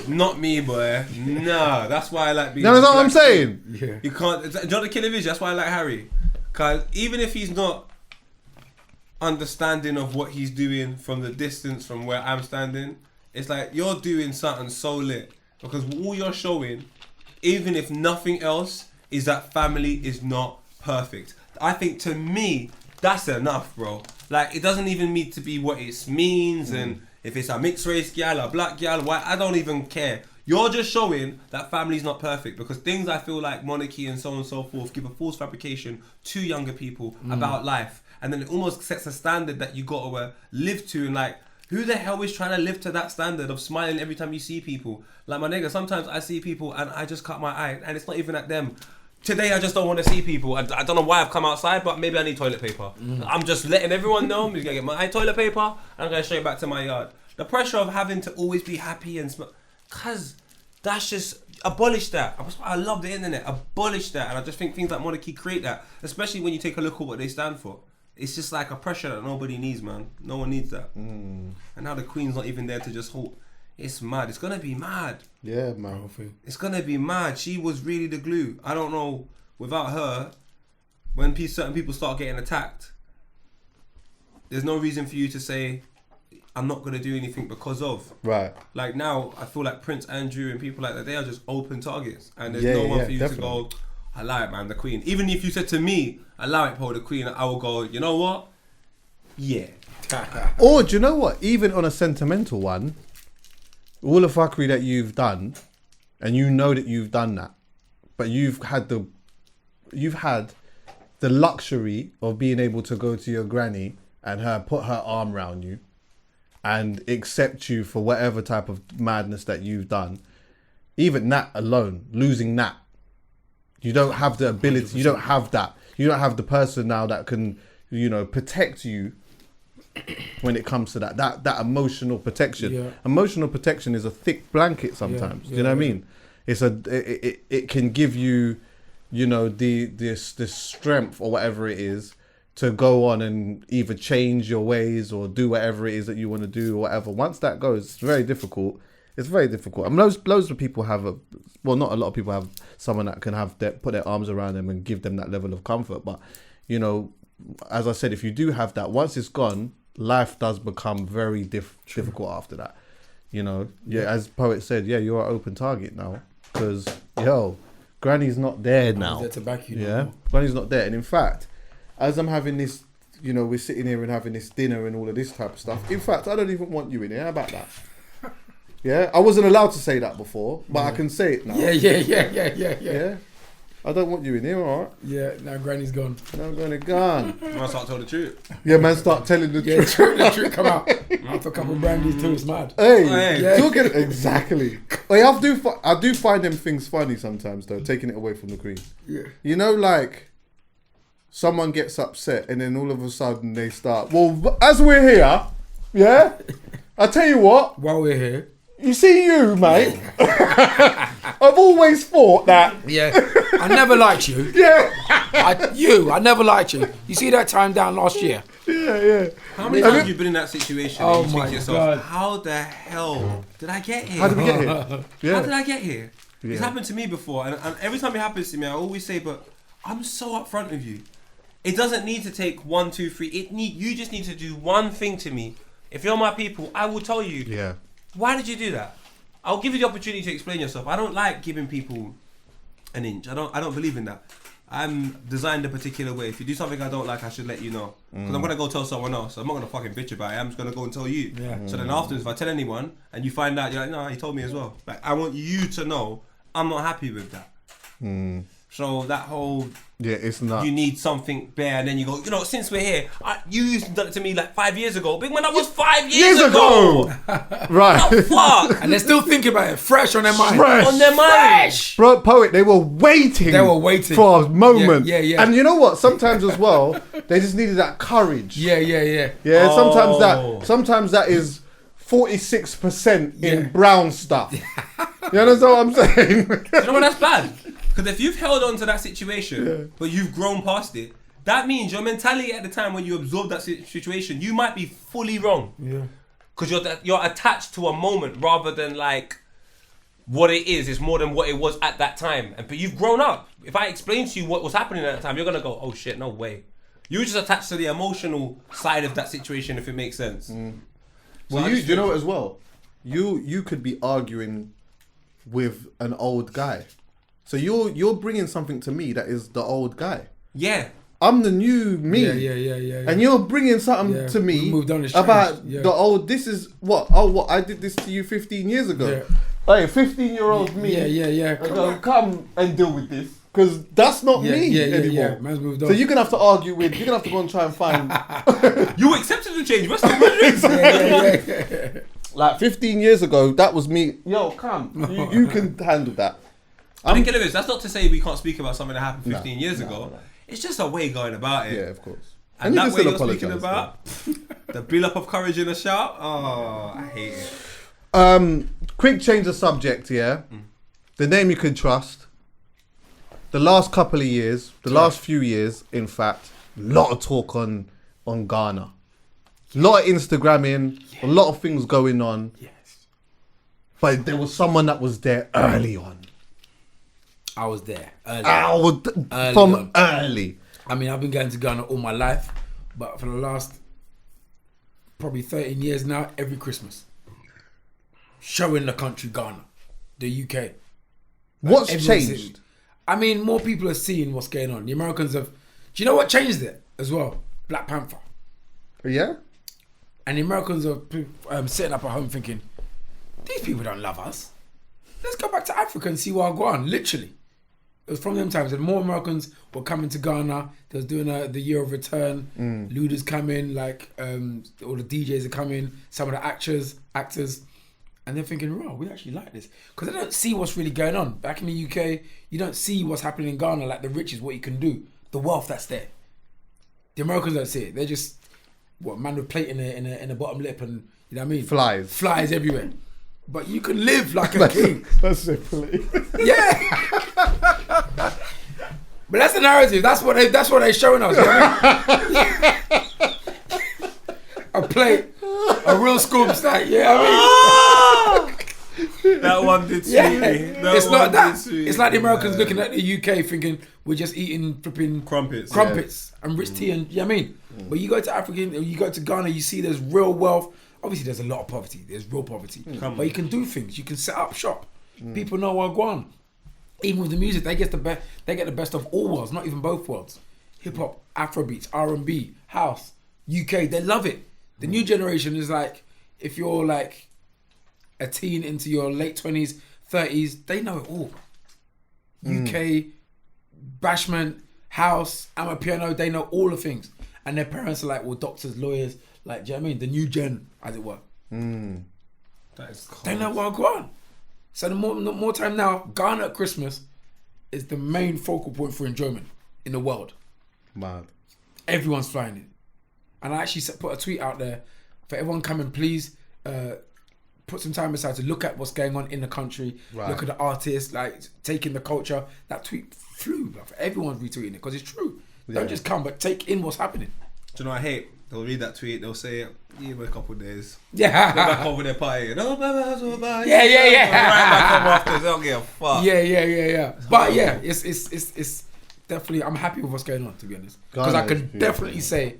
Not me, boy. No, that's why I like being. No, that's what I'm saying. Yeah. You can't. Do you know the killer vision? That's why I like Harry. Because even if he's not understanding of what he's doing from the distance from where I'm standing, it's like you're doing something so lit. Because all you're showing, even if nothing else, is that family is not perfect. I think to me, that's enough, bro. Like, it doesn't even need to be what it means and if it's a mixed race gal, a black gal, white, I don't even care. You're just showing that family's not perfect because things I feel like monarchy and so on and so forth give a false fabrication to younger people about life. And then it almost sets a standard that you got to live to, and like, who the hell is trying to live to that standard of smiling every time you see people? Like, my nigga, sometimes I see people and I just cut my eye and it's not even at them. Today I just don't want to see people. I don't know why I've come outside, but maybe I need toilet paper. I'm just letting everyone know I'm just gonna get my toilet paper and I'm gonna straight back to my yard. The pressure of having to always be happy and smile, cause that's just, abolish that. I love the internet. Abolish that, and I just think things like monarchy create that, especially when you take a look at what they stand for. It's just like a pressure that nobody needs, man. No one needs that. And now the Queen's not even there to just hold. It's mad. It's gonna be mad. Yeah, man. It's gonna be mad. She was really the glue. I don't know, without her, when certain people start getting attacked, there's no reason for you to say, I'm not gonna do anything because of. Right. Like now, I feel like Prince Andrew and people like that, they are just open targets. And there's no one for you definitely. to go, I like it, man, the Queen. Even if you said to me, I like it, Paul, the Queen, I will go, you know what? Yeah. Or do you know what? Even on a sentimental one, all the fuckery that you've done, and you know that you've done that, but you've had the luxury of being able to go to your granny and her put her arm around you and accept you for whatever type of madness that you've done. Even that alone, losing that, you don't have the ability. 100%. You don't have that. You don't have the person now that can, you know, protect you when it comes to that emotional protection. Yeah. Emotional protection is a thick blanket sometimes. Do you know what I mean? It can give you, you know, this strength or whatever it is to go on and either change your ways or do whatever it is that you want to do or whatever. Once that goes, it's very difficult. It's very difficult. I mean, loads of people have not a lot of people have someone that can put their arms around them and give them that level of comfort. But, you know, as I said, if you do have that, once it's gone, life does become very difficult after that. You know, as Poet said, you're an open target now because, Granny's not there now. There to back you. Yeah, Granny's not there. And in fact, as I'm having this, you know, we're sitting here and having this dinner and all of this type of stuff. In fact, I don't even want you in here. How about that? Yeah, I wasn't allowed to say that before, but I can say it now. Yeah. I don't want you in here, alright? Yeah, now Granny's gone. Now Granny's gone. Man, start telling the truth. Yeah, man, start telling the truth. The truth come out. After a couple of brandies too, it's mad. Hey, talking exactly. Hey, I do find them things funny sometimes though, taking it away from the Queen. Yeah. You know, like, someone gets upset and then all of a sudden they start, well, as we're here, yeah, I tell you what. While we're here. You see you, mate. I've always thought that. Yeah. I never liked you. Yeah. I never liked you. You see that time down last year? Yeah. How many times have you been in that situation and you think to yourself, God. how the hell did I get here? How did we get here? Yeah. How did I get here? It's Yeah. happened to me before, and every time it happens to me, I always say, but I'm so upfront with you. It doesn't need to take 1, 2, 3. You just need to do one thing to me. If you're my people, I will tell you. Yeah. Why did you do that? I'll give you the opportunity to explain yourself. I don't like giving people an inch. I don't believe in that. I'm designed a particular way. If you do something I don't like, I should let you know. Because I'm gonna go tell someone else. I'm not gonna fucking bitch about it. I'm just gonna go and tell you. Yeah. So then afterwards, if I tell anyone and you find out, you're like, no, he told me as well. Like, I want you to know I'm not happy with that. So that whole it's not. you need something bare, and then you go, since we're here, you used to do it to me like 5 years ago. Big man, that was 5 years ago. Right. What the fuck? And they're still thinking about it, fresh on their mind. Fresh. On their mind. Bro, poet, they were waiting. For a moment. Yeah. And you know what? Sometimes as well, they just needed that courage. Yeah. Yeah. Sometimes that is 46% in brown stuff. You understand what I'm saying? Do you know what, that's bad? Because if you've held on to that situation, but you've grown past it, that means your mentality at the time when you absorb that situation, you might be fully wrong. Yeah. Because you're attached to a moment rather than like what it is. It's more than what it was at that time. But you've grown up. If I explain to you what was happening at that time, you're gonna go, oh shit, no way. You were just attached to the emotional side of that situation, if it makes sense. Well, do you know what as well? You could be arguing with an old guy. So you're bringing something to me that is the old guy. Yeah. I'm the new me. Yeah. And you're bringing something to me about the old. This is what I did this to you 15 years ago. Yeah. Hey, 15-year-old me. Yeah. Come and deal with this because that's not me anymore. Yeah. Man's moved on. So you're gonna have to argue with. You're gonna have to go and try and find. You accepted the change. What's the yeah. Like 15 years ago, that was me. Yo, come. You can handle that. I think it is. That's not to say we can't speak about something that happened 15 years ago. No. It's just a way going about it. Yeah, of course. And that way you're speaking about, the build up of courage in a shout. Oh, I hate it. Quick change of subject, yeah. The name you can trust. The last couple of years, last few years, in fact, a lot of talk on Ghana. A lot of Instagramming, a lot of things going on. Yes. But there was someone that was there early on. I was there early. Early. I mean, I've been going to Ghana all my life, but for the last probably 13 years now, every Christmas, showing the country Ghana, the UK. What's changed? I mean, more people are seeing what's going on. The Americans have. Do you know what changed it as well? Black Panther. Yeah. And the Americans are sitting up at home thinking, these people don't love us. Let's go back to Africa and see what go on. Literally. It was from them times that more Americans were coming to Ghana. They was doing the year of return. Luda's coming, like all the DJs are coming, some of the actors, and they're thinking, "Wow, we actually like this," because they don't see what's really going on back in the UK. You don't see what's happening in Ghana, like the riches, what you can do, the wealth that's there. The Americans don't see it. They're just man with plate in the bottom lip, and you know what I mean, flies everywhere. But you can live like a king. That's simply. Yeah. But that's the narrative. That's what they're showing us. You know what I mean? A plate, a real scoop stack. Yeah, I mean. That one did sweet me. It's not that. It's like the Americans looking at the UK thinking we're just eating flipping crumpets and rich tea, and you know what I mean. But you go to Africa, you go to Ghana, you see there's real wealth. Obviously, there's a lot of poverty. There's real poverty. But you can do things. You can set up shop. People know what go on. Even with the music, they get the best of all worlds, not even both worlds. Hip hop, Afrobeats, R&B, house, UK, they love it. The new generation is like, if you're like a teen into your late 20s, 30s, they know it all. UK, bashment, house, amapiano, they know all the things. And their parents are like, well, doctors, lawyers, like, do you know what I mean? The new gen, as it were. That is cold. They know what go on. So the more time now, Ghana at Christmas is the main focal point for enjoyment in the world. Mad. Everyone's flying in. And I actually put a tweet out there for everyone coming, please put some time aside to look at what's going on in the country, look at the artists, like taking the culture. That tweet flew. Everyone's retweeting it because it's true. Don't just come, but take in what's happening. Do you know what I hate? They'll read that tweet, they'll say, yeah, we're a couple of days. Yeah. Go back over their party. No, bye. Yeah. Right back over after, they don't give a fuck. Yeah. But yeah, it's definitely, I'm happy with what's going on, to be honest. Because I Ghana is can beautiful. definitely say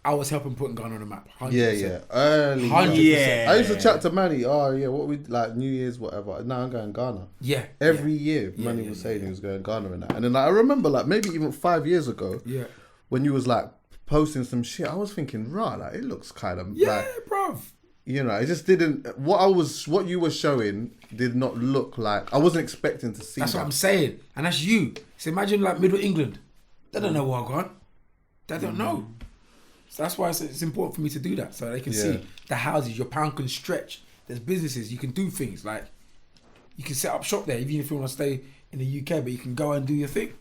I was helping putting Ghana on the map. 100%. Yeah. Early. 100%. I used to chat to Manny. Oh yeah, what we like New Year's, whatever. Now I'm going Ghana. Yeah. Every year, Manny was saying he was going Ghana and that. And then like, I remember like maybe even 5 years ago, when you was like posting some shit, I was thinking, right, like it looks kind of like, bruv. you know, it just didn't. What you were showing did not look like. I wasn't expecting to see. That's that. what I'm saying. And that's you. So imagine like Middle England. They don't know what I'm on. They don't know. So that's why it's important for me to do that. So they can see the houses, your pound can stretch. There's businesses, you can do things. Like, you can set up shop there, even if you want to stay in the UK, but you can go and do your thing.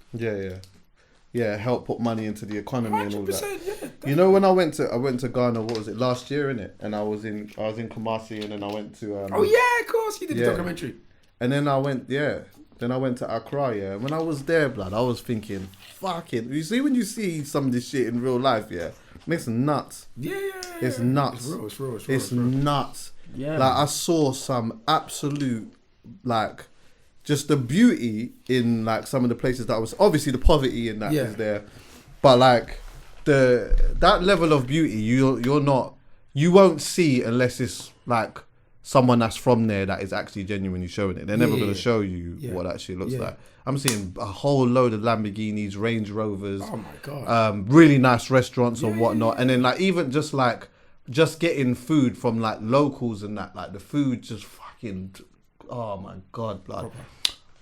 Yeah, help put money into the economy and all that. 100%, You know, when I went to Ghana, what was it, last year, innit? And I was in Kumasi, and then I went to oh yeah, of course, you did the documentary. And then I went to Accra, yeah. And when I was there, blood, I was thinking, fucking, you see when you see some of this shit in real life, yeah? It's nuts. It's nuts. It's real. It's nuts. Yeah. Like, I saw some absolute, like, just the beauty in, like, some of the places that I was, obviously the poverty in that is there. But, like, that level of beauty, you won't see unless it's, like, someone that's from there that is actually genuinely showing it. They're never going to show you what that shit looks like. I'm seeing a whole load of Lamborghinis, Range Rovers. Oh my God. Really nice restaurants and whatnot. And then like even just getting food from like locals and that, like the food just fucking, oh my God. Like,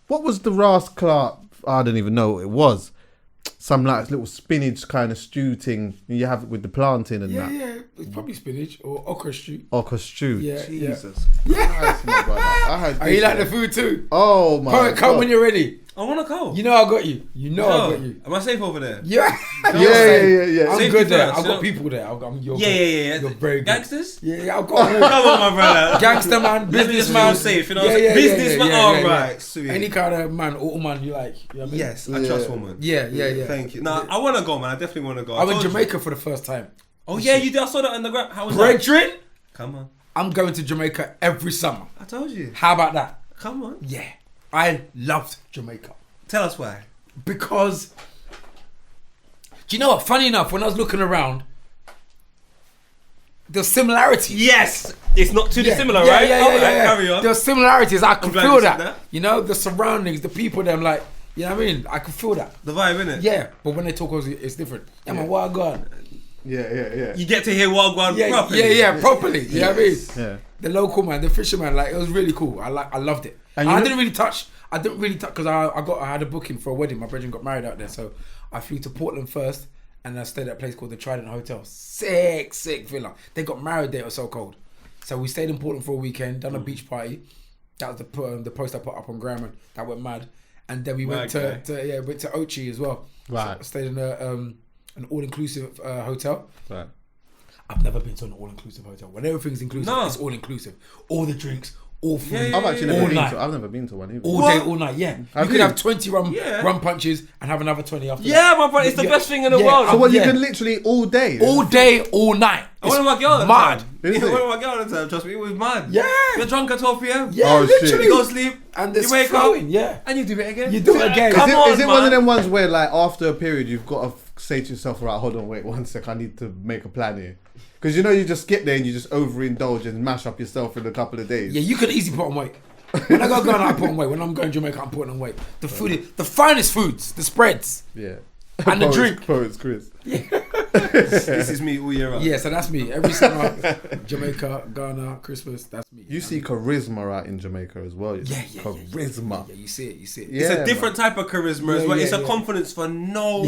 what was the Ras Clark? I don't even know what it was. Some like little spinach kind of stew thing you have it with the plantain and that. Yeah, it's probably spinach or okra stew. Okra stew. Yeah, Jesus Christ, my brother. I had Oh, you like the food too? Oh my God. Come when you're ready. I want to go. You know I got you. I got you. Am I safe over there? Yeah. Yeah. I'm Safety good there. first, I've you got know? people there. You're Yeah. very good. Gangsters? Yeah, I've got Come on, my brother. gangster man, Let me just businessman. feel safe, you know? Businessman, alright, sweet. Any kind of man, auto man you like. You know what I mean? Yes, I trust woman. Yeah. Thank you. Nah, I want to go, man. I definitely want to go. I went told to Jamaica for the first time. Oh, yeah, you did. I saw that on the ground. How was that? Brethren, Come on. I'm going to Jamaica every summer. I told you. How about that? Come on. Yeah. I loved Jamaica. Tell us why. Because, do you know what? Funny enough, when I was looking around, the similarities. Yes! It's not too dissimilar, yeah, right? Yeah, Carry on. The similarities, I could glad feel you said that. You know, the surroundings, the people, them like, you know what I mean? I could feel that. The vibe, innit? Yeah, but when they talk, it's different. Yeah, man, what I got? Yeah. You get to hear Wagwan properly. Yeah, properly. You know what I mean? Yeah. The local man, the fisherman, like, it was really cool. I loved it. And I didn't really touch because I had a booking for a wedding. My brother got married out there, so I flew to Portland first, and I stayed at a place called the Trident Hotel. Sick villa. They got married there. It was so cold, so we stayed in Portland for a weekend, done a beach party. That was the post I put up on Grandma. That went mad, and then we went to Ochi as well. Right. So I stayed in an all-inclusive hotel. Right. I've never been to an all-inclusive hotel. When everything's inclusive, it's all-inclusive. All the drinks, all food. I've actually all never night. been to. I've never been to one either. All day, all night. Yeah, Have you could you? have 20 rum punches and have another 20 after. Yeah, that. my brother, it's the best thing in the Yeah. world. So what? You Yeah. can literally all day. All day, all night. I went with my girl at the mad. time. Is I it? went with my girl at the time, trust me, it was mad. Yeah. You're drunk at 12 p.m. Yeah, Oh, shit. literally. You go sleep, And you it's wake flowing, up, yeah. and you do it again. You do it again. Come on, Is it one man. of them ones where like after a period you've got to say to yourself, right, hold on, wait 1 sec, I need to make a plan here. Because you know you just get there and you just overindulge and mash up yourself in a couple of days. Yeah, you could easily put on weight. When I go Ghana, I put on weight. When I'm going to Jamaica, I'm putting on weight. The food, the finest foods, the spreads. Yeah. And the drink. Poets Chris. This is me all year round. Yeah, so that's me. Every summer, Jamaica, Ghana, Christmas, that's me. You see charisma out in Jamaica as well. Yeah. Charisma. Yeah, you see it. It's Yeah, a different type of charisma as Yeah, well. yeah, It's a yeah. confidence for no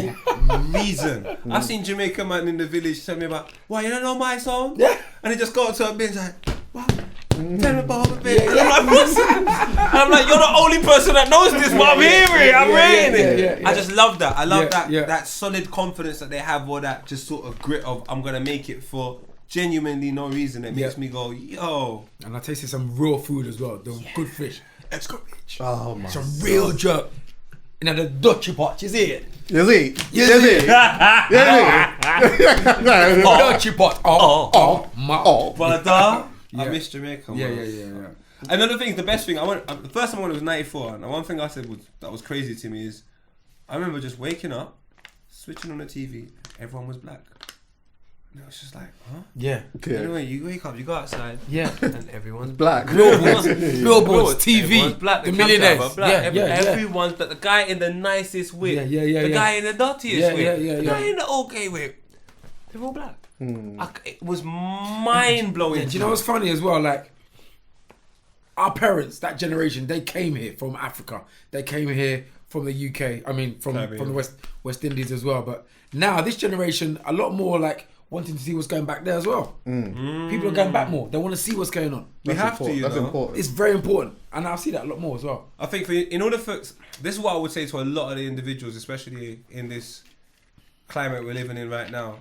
reason. I've seen Jamaica man in the village tell me about, why you don't know my song? Yeah. And he just go up to a bench like, what? Tell me about the bench. And I'm like, what's I'm like, you're the only person that knows this, but I'm hearing it. I'm reading it. yeah. I just love that. I love Yeah. that solid confidence that they have, or that just sort of grit of, I'm going to make it for genuinely no reason. It makes me go, yo. And I tasted some real food as well. The good fish. Escovitch. Oh my. Some real jerk. You know, the Dutchy pot, you see it? You see? You see it? Dutchy pot. Brother, I miss Jamaica. Yeah. Man. Another thing, the best thing, the first time I went was 94, and the one thing I said that was crazy to me is, I remember just waking up, switching on the TV, everyone was black. And I was just like, huh? Yeah. Anyway, you wake up, you go outside, Yeah. and everyone's Black. Billboards, TV, everyone's black. the millionaires. Black. Yeah, Everyone's black. The guy in the nicest whip. Yeah. The guy in the dirtiest whip. Yeah. The guy in the okay whip. They're all black. It was mind blowing. Yeah, do you know what's funny as well? Like, our parents, that generation, they came here from Africa. They came here from the UK. I mean, from the West Indies as well. But now this generation, a lot more like wanting to see what's going back there as well. People are going back more. They want to see what's going on. That's important. It's very important, and I see that a lot more as well. I think in order for this is what I would say to a lot of the individuals, especially in this climate we're living in right now.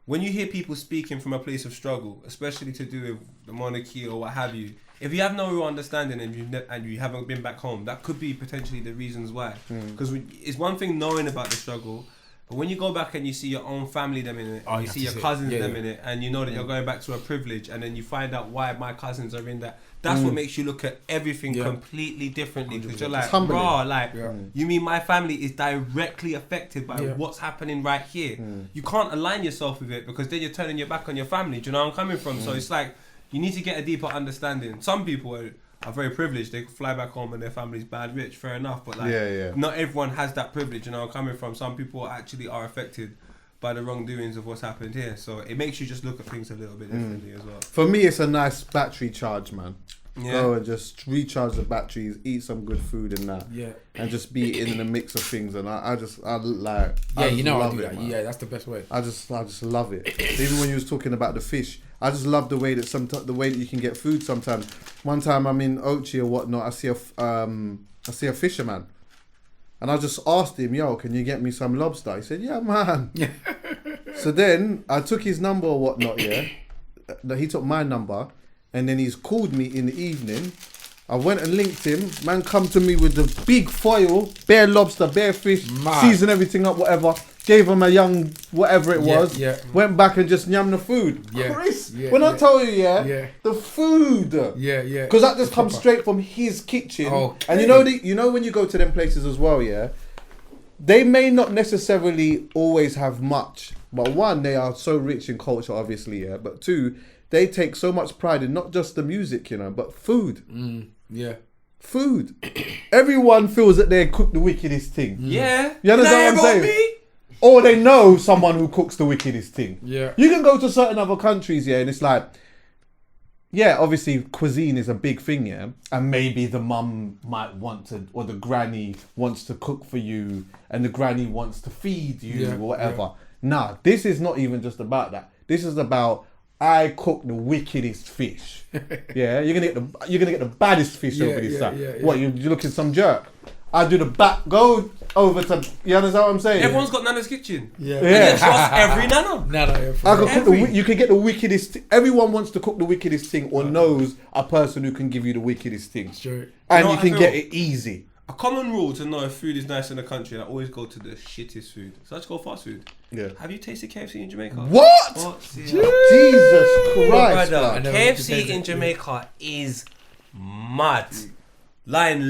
When you hear people speaking from a place of struggle, especially to do with the monarchy or what have you, if you have no real understanding and you haven't been back home, that could be potentially the reasons why. Because it's one thing knowing about the struggle, but when you go back and you see your own family them in it, you see your cousins them in it, and you know that you're going back to a privilege, and then you find out why my cousins are in that. That's what makes you look at everything completely differently. Because you're like, you mean my family is directly affected by what's happening right here? You can't align yourself with it because then you're turning your back on your family. Do you know where I'm coming from? So it's like, you need to get a deeper understanding. Some people are very privileged. They fly back home and their family's bad rich. Fair enough. But like, not everyone has that privilege. You know where I'm coming from? Some people actually are affected by the wrongdoings of what's happened here. So it makes you just look at things a little bit differently as well. For me, it's a nice battery charge, man. Yeah. Go and just recharge the batteries, eat some good food and that. Yeah. And just be in the mix of things. And I just love I it, do that. man. Yeah, that's the best way. I just love it. Even when you was talking about the fish, I just love the way that you can get food sometimes. One time I'm in Ochi or whatnot, I see a fisherman. And I just asked him, yo, can you get me some lobster? He said, yeah, man. So then I took his number or whatnot, yeah. He took my number, and then he's called me in the evening. I went and linked him. Man come to me with the big foil, bare lobster, bare fish, season everything up, whatever. Gave him a young whatever it was. Yeah. Went back and just yammed the food. Yeah. Chris, when I tell you, the food. Yeah. Because that just comes straight from his kitchen. Okay. And you know when you go to them places as well, yeah, they may not necessarily always have much. But one, they are so rich in culture, obviously, yeah. But two, they take so much pride in not just the music, you know, but food. Food. Everyone feels that they cook the wickedest thing. Yeah. You understand what I'm saying? Or they know someone who cooks the wickedest thing. Yeah. You can go to certain other countries, yeah, and it's like, yeah, obviously cuisine is a big thing, yeah. And maybe the mum might want to, or the granny wants to cook for you, and the granny wants to feed you, or whatever. Nah, this is not even just about that. This is about, I cook the wickedest fish. Yeah, you're gonna get the baddest fish over this side. What, you're looking some jerk? I do the back, go over to, you understand what I'm saying? Everyone's got Nana's kitchen. Yeah. Trust every Nana. You can get the wickedest, everyone wants to cook the wickedest thing or knows a person who can give you the wickedest thing. Sure. And you can get it easy. A common rule to know if food is nice in the country, I always go to the shittest food. So I just go fast food. Yeah. Have you tasted KFC in Jamaica? What? Jesus Christ. Brother, KFC in Jamaica is mad. Line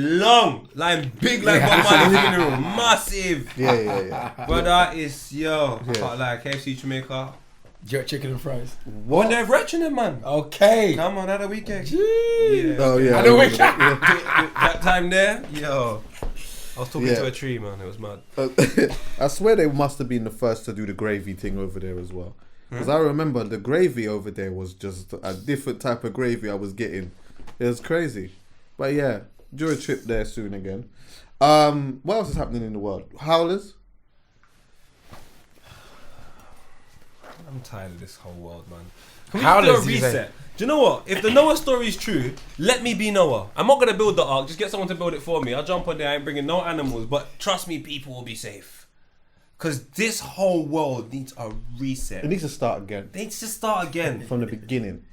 big like my living room, massive. Yeah. Brother is can't lie, KFC Jamaica. Jerk chicken and fries. What? They're rich in them, man. Okay. Come on, had a weekend. Jeez. Oh yeah. I know weekend. That time there, I was talking to a tree, man. It was mad. I swear they must have been the first to do the gravy thing over there as well. Because I remember the gravy over there was just a different type of gravy I was getting. It was crazy. But yeah, do a trip there soon again. What else is happening in the world? Howlers? I'm tired of this whole world, man. Can we do a reset? Do you know what? If the Noah story is true, let me be Noah. I'm not gonna build the ark. Just get someone to build it for me. I'll jump on there. I ain't bringing no animals, but trust me, people will be safe. Because this whole world needs a reset. It needs to start again. It needs to start again from the beginning.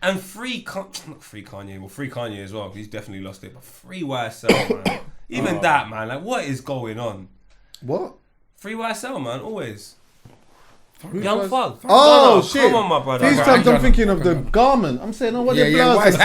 And free Kanye. Well, free Kanye as well. He's definitely lost it. But free YSL, man. Even that, man. Like, what is going on? What? Free YSL, man. Always. Young Thug. Oh, shit. Come on, my brother. These times I'm thinking of the garment. I'm saying, what the blouse?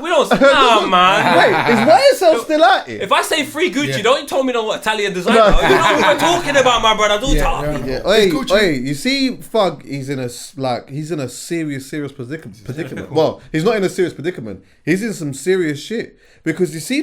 We don't. Nah, man. Wait, is YSL still at it? If I say free Gucci, Yeah. don't tell me no Italian designer. No. You know what we're talking about, my brother. Don't talk. Yeah. Gucci. Oi, you see, Fug, he's in a serious predicament. Well, he's not in a serious predicament. He's in some serious shit because you see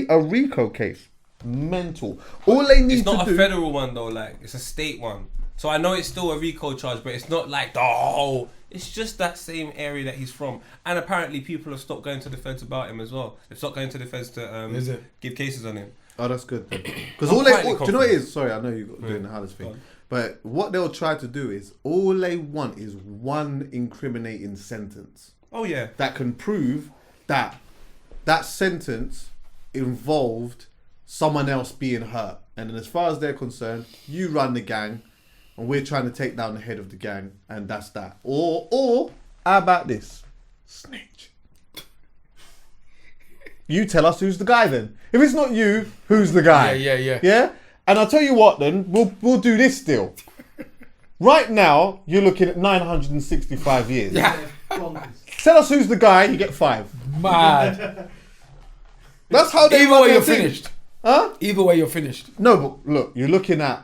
a RICO case, mental. All they need It's not to a do. federal one though. Like it's a state one. So I know it's still a RICO charge, but it's not like the whole. It's just that same area that he's from. And apparently, people have stopped going to the feds about him as well. They've stopped going to the feds to give cases on him. Oh, that's good. Because I'm do you quietly know what it confident. is? Sorry, I know you're doing the Hallis thing. But what they'll try to do is, all they want is one incriminating sentence Oh yeah. that can prove that that sentence involved someone else being hurt. And then as far as they're concerned, you run the gang and we're trying to take down the head of the gang and that's that. Or how about this? Snitch. You tell us who's the guy then. If it's not you, who's the guy? Yeah. Yeah? And I'll tell you what then, we'll do this deal. Right now, you're looking at 965 years. Yeah. Tell us who's the guy, you get 5. Mad. That's how they Either run way, their you're thing. finished. Huh? Either way, you're finished. No, but look, you're looking at,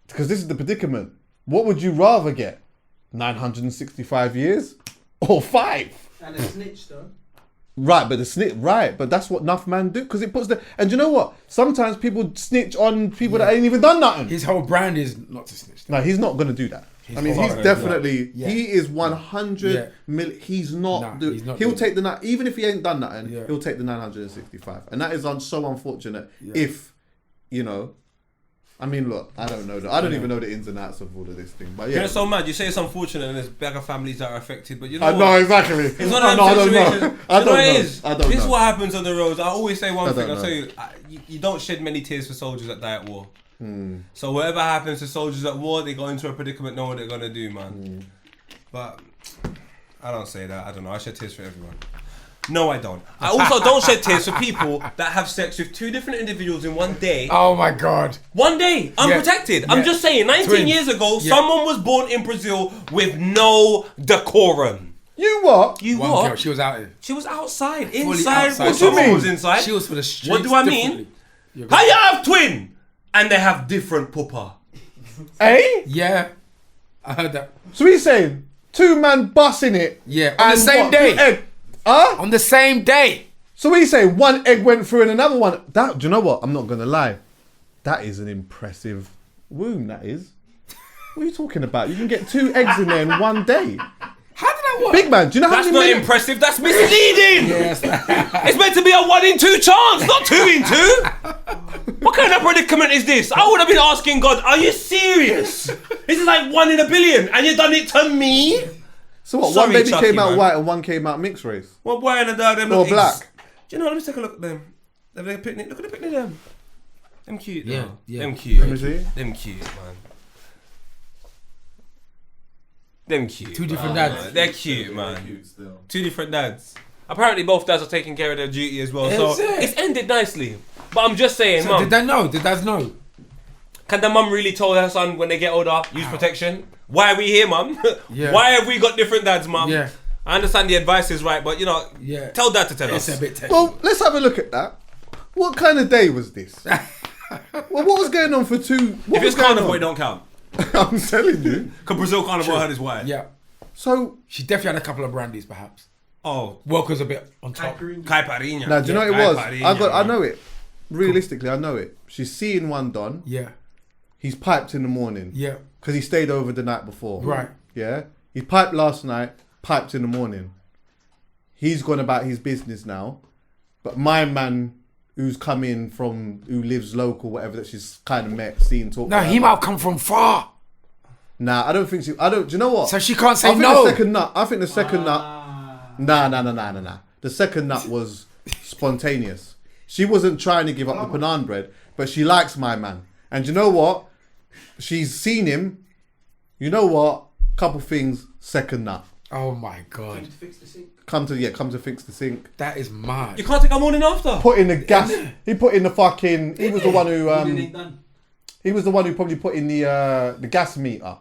because this is the predicament. What would you rather get? 965 years or 5? And a snitch though. Right, but that's what enough man do, because it puts the, and you know what? Sometimes people snitch on people that ain't even done nothing. His whole brand is not to snitch. No, he's not going to do that. I mean, not he's gonna definitely, Yeah. he is 100 Yeah. million, he's not, Nah, he's not he'll doing take the, even if he ain't done nothing, Yeah. he'll take the 965. And that is so unfortunate Yeah. if, you know, I mean, look, I don't know. I don't even know the ins and outs of all of this thing. But yeah. You're so mad. You say it's unfortunate and there's bigger families that are affected, but you know I what? know, exactly. It's one I of know, I them don't know. situations. I You know don't what it know. is? I don't This is know. what happens on the roads. I always say one I thing. don't I'll tell you, you don't shed many tears for soldiers that die at war. So whatever happens to soldiers at war, they go into a predicament knowing what they're going to do, man. But I don't say that. I don't know. I shed tears for everyone. No, I don't. I also don't shed tears for people that have sex with 2 different individuals in one day. Oh my God. One day, unprotected. I'm Yeah. just saying, 19 Twins. years ago, Yeah. someone was born in Brazil with no decorum. You what? You One what? girl, she was out here. She was outside, Fully inside. outside. What do you mean? was inside? She was for the streets. What do I mean? differently. You're How you have twin and they have different papa? Eh? Yeah. I heard that. So he's saying 2 man bussing it. Yeah, on the and same what, day. 2 egg. Huh? On the same day. So he's saying 1 egg went through and another one. That, do you know what? I'm not gonna lie. That is an impressive womb. That is. What are you talking about? You can get 2 eggs in there in 1 day. How did that work? Big man, do you know how That's many not minutes? impressive, that's misleading! Yes. It's meant to be a 1 in 2 chance, not 2 in 2! What kind of predicament is this? I would have been asking God, are you serious? This is like 1 in a billion and you done it to me? So what? Sorry, 1 baby Chuckie, came out man. white and 1 came out mixed race. What boy and a dog, them Or look black. Do you know, let me take a look at them. Look at the picnic, look at the picnic them. Them cute though. Yeah, yeah. Them cute. Let me see. Them cute, man. Them cute. 2 different man. dads. They're cute, man. 2 different dads. Apparently both dads are taking care of their duty as well, so Is it? it's ended nicely. But I'm just saying, So mum, did they know? Did dads know? can the mum really tell her son when they get older, use protection? Why are we here, mum? Yeah. Why have we got different dads, mum? Yeah. I understand the advice is right, but you know, Yeah. tell dad to tell It's us. a bit techy. Well, let's have a look at that. What kind of day was this? Well, what was going on for 2? What If was it's going carnival, on? it don't count. I'm telling you. Because Brazil carnival heard is why. Yeah. So She definitely had a couple of brandies, perhaps. Oh, Welker's a bit on top. caipirinha. now, do you know what it was? Caipirinha, I know it. Realistically, I know it. She's seeing one don. Yeah. He's piped in the morning. Yeah. Because he stayed over the night before. Right. Yeah. He piped last night. Piped in the morning. He's gone about his business now. But my man, who's come in from, who lives local, whatever, that she's kind of met, seen, talked. No, about. he might have come from far. Nah, I don't think she. I don't. Do you know what? So she can't I say think no. the second nut. I think the second nut. Nah. The second nut was spontaneous. She wasn't trying to give up the Panan bread, but she likes my man. And you know what? She's seen him. You know what? Couple things. Second nut. Oh my God. Come to fix the sink. That is mad. You can't take a morning after. Put in the gas. He put in the fucking. He was the one who. He was the one who probably put in the gas meter.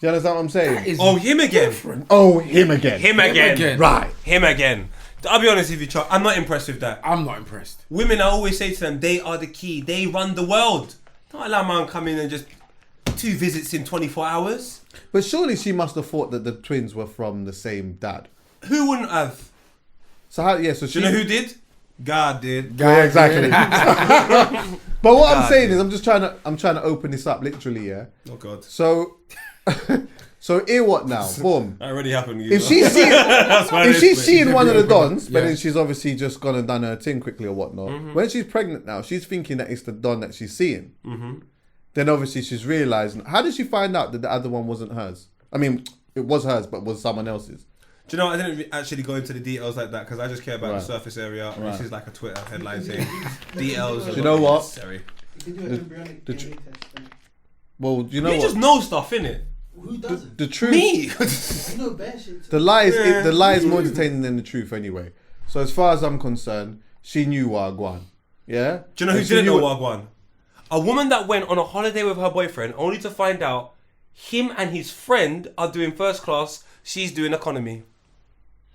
you understand what I'm saying? Oh, him again. Oh, him again. Him again. Right. Him again. I'll be honest with you, Chuck. I'm not impressed with that. I'm not impressed. Women, I always say to them, they are the key. They run the world. Don't allow man come in and just 2 visits in 24 hours. But surely she must have thought that the twins were from the same dad. Who wouldn't have? So how? Yeah. So Do you know who did? God did. Yeah, exactly. But what I'm God, saying dude. is, I'm trying to open this up literally. Yeah. Oh God. So, so here what now? Boom. That already happened. If she's seeing, if she's seeing one of the dons, but Yeah. then she's obviously just gone and done her thing quickly or whatnot. When she's pregnant now, she's thinking that it's the don that she's seeing. Then obviously she's realising. How did she find out that the other one wasn't hers? I mean, it was hers, but was someone else's. Do you know, I didn't actually go into the details like that because I just care about Right. the surface area. Right. This is like a Twitter headline saying details. Do you know what? Necessary. You can do an embryonic the DNA test. Well, you know You what? just know stuff, innit? Who doesn't? The truth. Me. You know bare shit. The lie is more entertaining than the truth anyway. So as far as I'm concerned, she knew Wagwan. Yeah? Do you know who And she didn't knew know Wagwan? A woman that went on a holiday with her boyfriend only to find out him and his friend are doing first class, she's doing economy.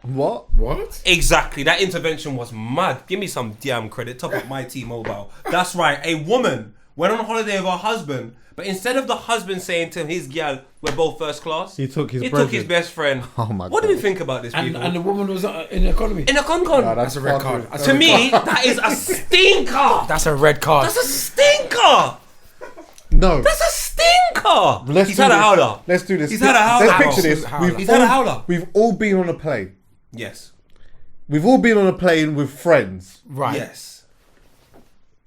What? What? Exactly. That intervention was mad. Give me some damn credit. Top up my T-Mobile. That's right. A woman went on a holiday with her husband, but instead of the husband saying to his gal, we're both first class, He took his his best friend. Oh my What do we God. think about this, And, people? and the woman was in the economy. In a con-con. Nah, That's a red card. fucking- That's To a red me, card. that is a stinker. That's a red card. That's a stinker. No. That's a stinker. Let's He's do had a this. howler. Let's do this. He's had a howler. Let's picture this. Howler. He's had a howler. We've all been on a plane. Yes. We've all been on a plane with friends. Right. Yes.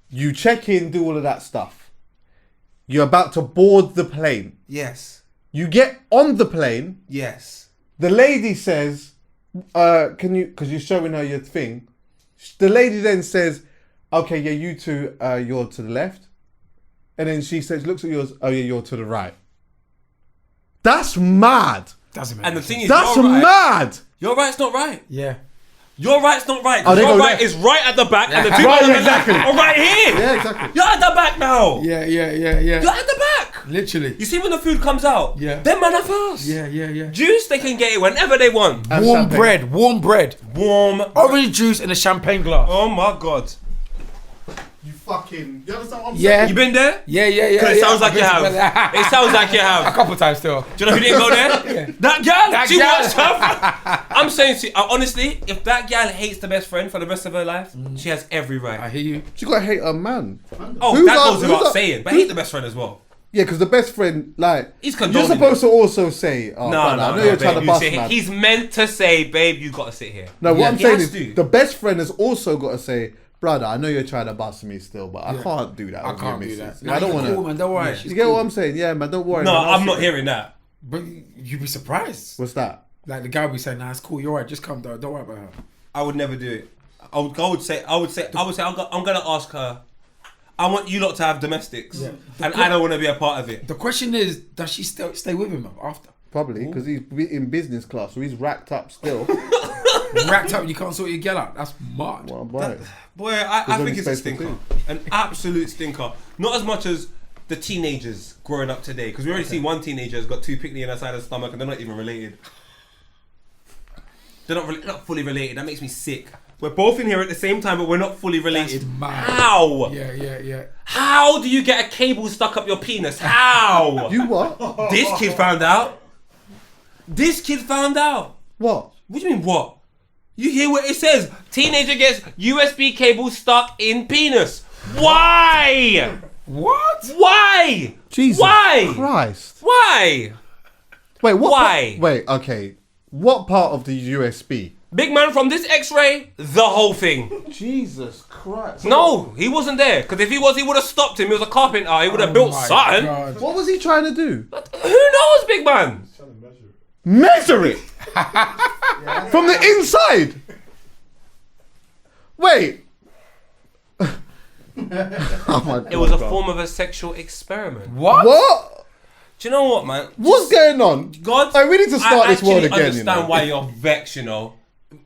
You check in, do all of that stuff. You're about to board the plane. Yes. You get on the plane. Yes. The lady says, can you, because you're showing her your thing. The lady then says, okay, yeah, you two, you're to the left. And then she says, looks at yours, oh yeah, you're to the right. That's mad. Doesn't make And the sense. thing is, That's you're right. mad. Your right's not right. Yeah. Your right's not right. Oh, they Your go right left. is right at the back, and the two Right, guys exactly. are right here. Yeah, exactly. You're at the back now. Yeah. You're at the back. Literally. You see when the food comes out? Yeah. Them man are fast. Yeah. Juice, they can get it whenever they want. And Warm champagne. bread. Warm bread. Warm. Orange juice in a champagne glass. Oh my God. You fucking, you understand what I'm Yeah. You been there? Yeah. It sounds like you have. It sounds like you A have. couple times still. Do you know who didn't go there? That gal. She gal. watched her. I'm saying, honestly, if that gal hates the best friend for the rest of her life, she has every I right. hear you. You gotta hate a man. Oh, Who's that up- goes who's without up- saying. But hate the best friend as well. Yeah, because the best friend, like, He's you're condoning supposed to also say, oh, No, brother, I know you're trying to babe, bust, you see, man. he's meant to say, babe, you gotta sit here. No, what Yeah, I'm he saying has is to. the best friend has also got to say, brother, I know you're trying to bust me still, but I can't do that. I with can't your do that. missus. I don't want Cool, to. man. Don't worry. Yeah. She's You get cool. what I'm saying? Yeah, man, don't worry. No, man, I'll I'm not sit- hearing that. But you'd be surprised. What's that? Like the guy would be saying, "Nah, it's cool. You're right. Just come though. Don't worry about her." I would never do it. I would say, I'm gonna ask her. I want you lot to have domestics, Yeah. and I don't want to be a part of it. The question is, does she still stay with him after? Probably because he's in business class, so he's racked up still. Racked up, you can't sort your girl out. That's mad. Well, boy. Boy, I only think it's a space for stinker, an absolute stinker. Not as much as the teenagers growing up today, because we already see one teenager has got 2 picnic in her side of the stomach, and they're not even related. They're not fully related. That makes me sick. We're both in here at the same time, but we're not fully related. That's mad. How? Yeah. How do you get a cable stuck up your penis? How? You what? This kid found out. This kid found out. What? What do you mean what? You hear what it says? Teenager gets USB cable stuck in penis. Why? What? Why? Jesus Why? Christ. Why? Wait, what? Why? Wait, okay. What part of the USB? Big man, from this X-ray, the whole thing. Jesus Christ. No, he wasn't there. Because if he was, he would have stopped him. He was a carpenter. He would have built my something. God. What was he trying to do? Who knows, big man? Measure it from the inside. Wait. Oh my God. It was a form of a sexual experiment. What? What? Do you know what, man? What's going on? God, Hey, we need to start I this world actually again. You understand know? why you're vexed, you know.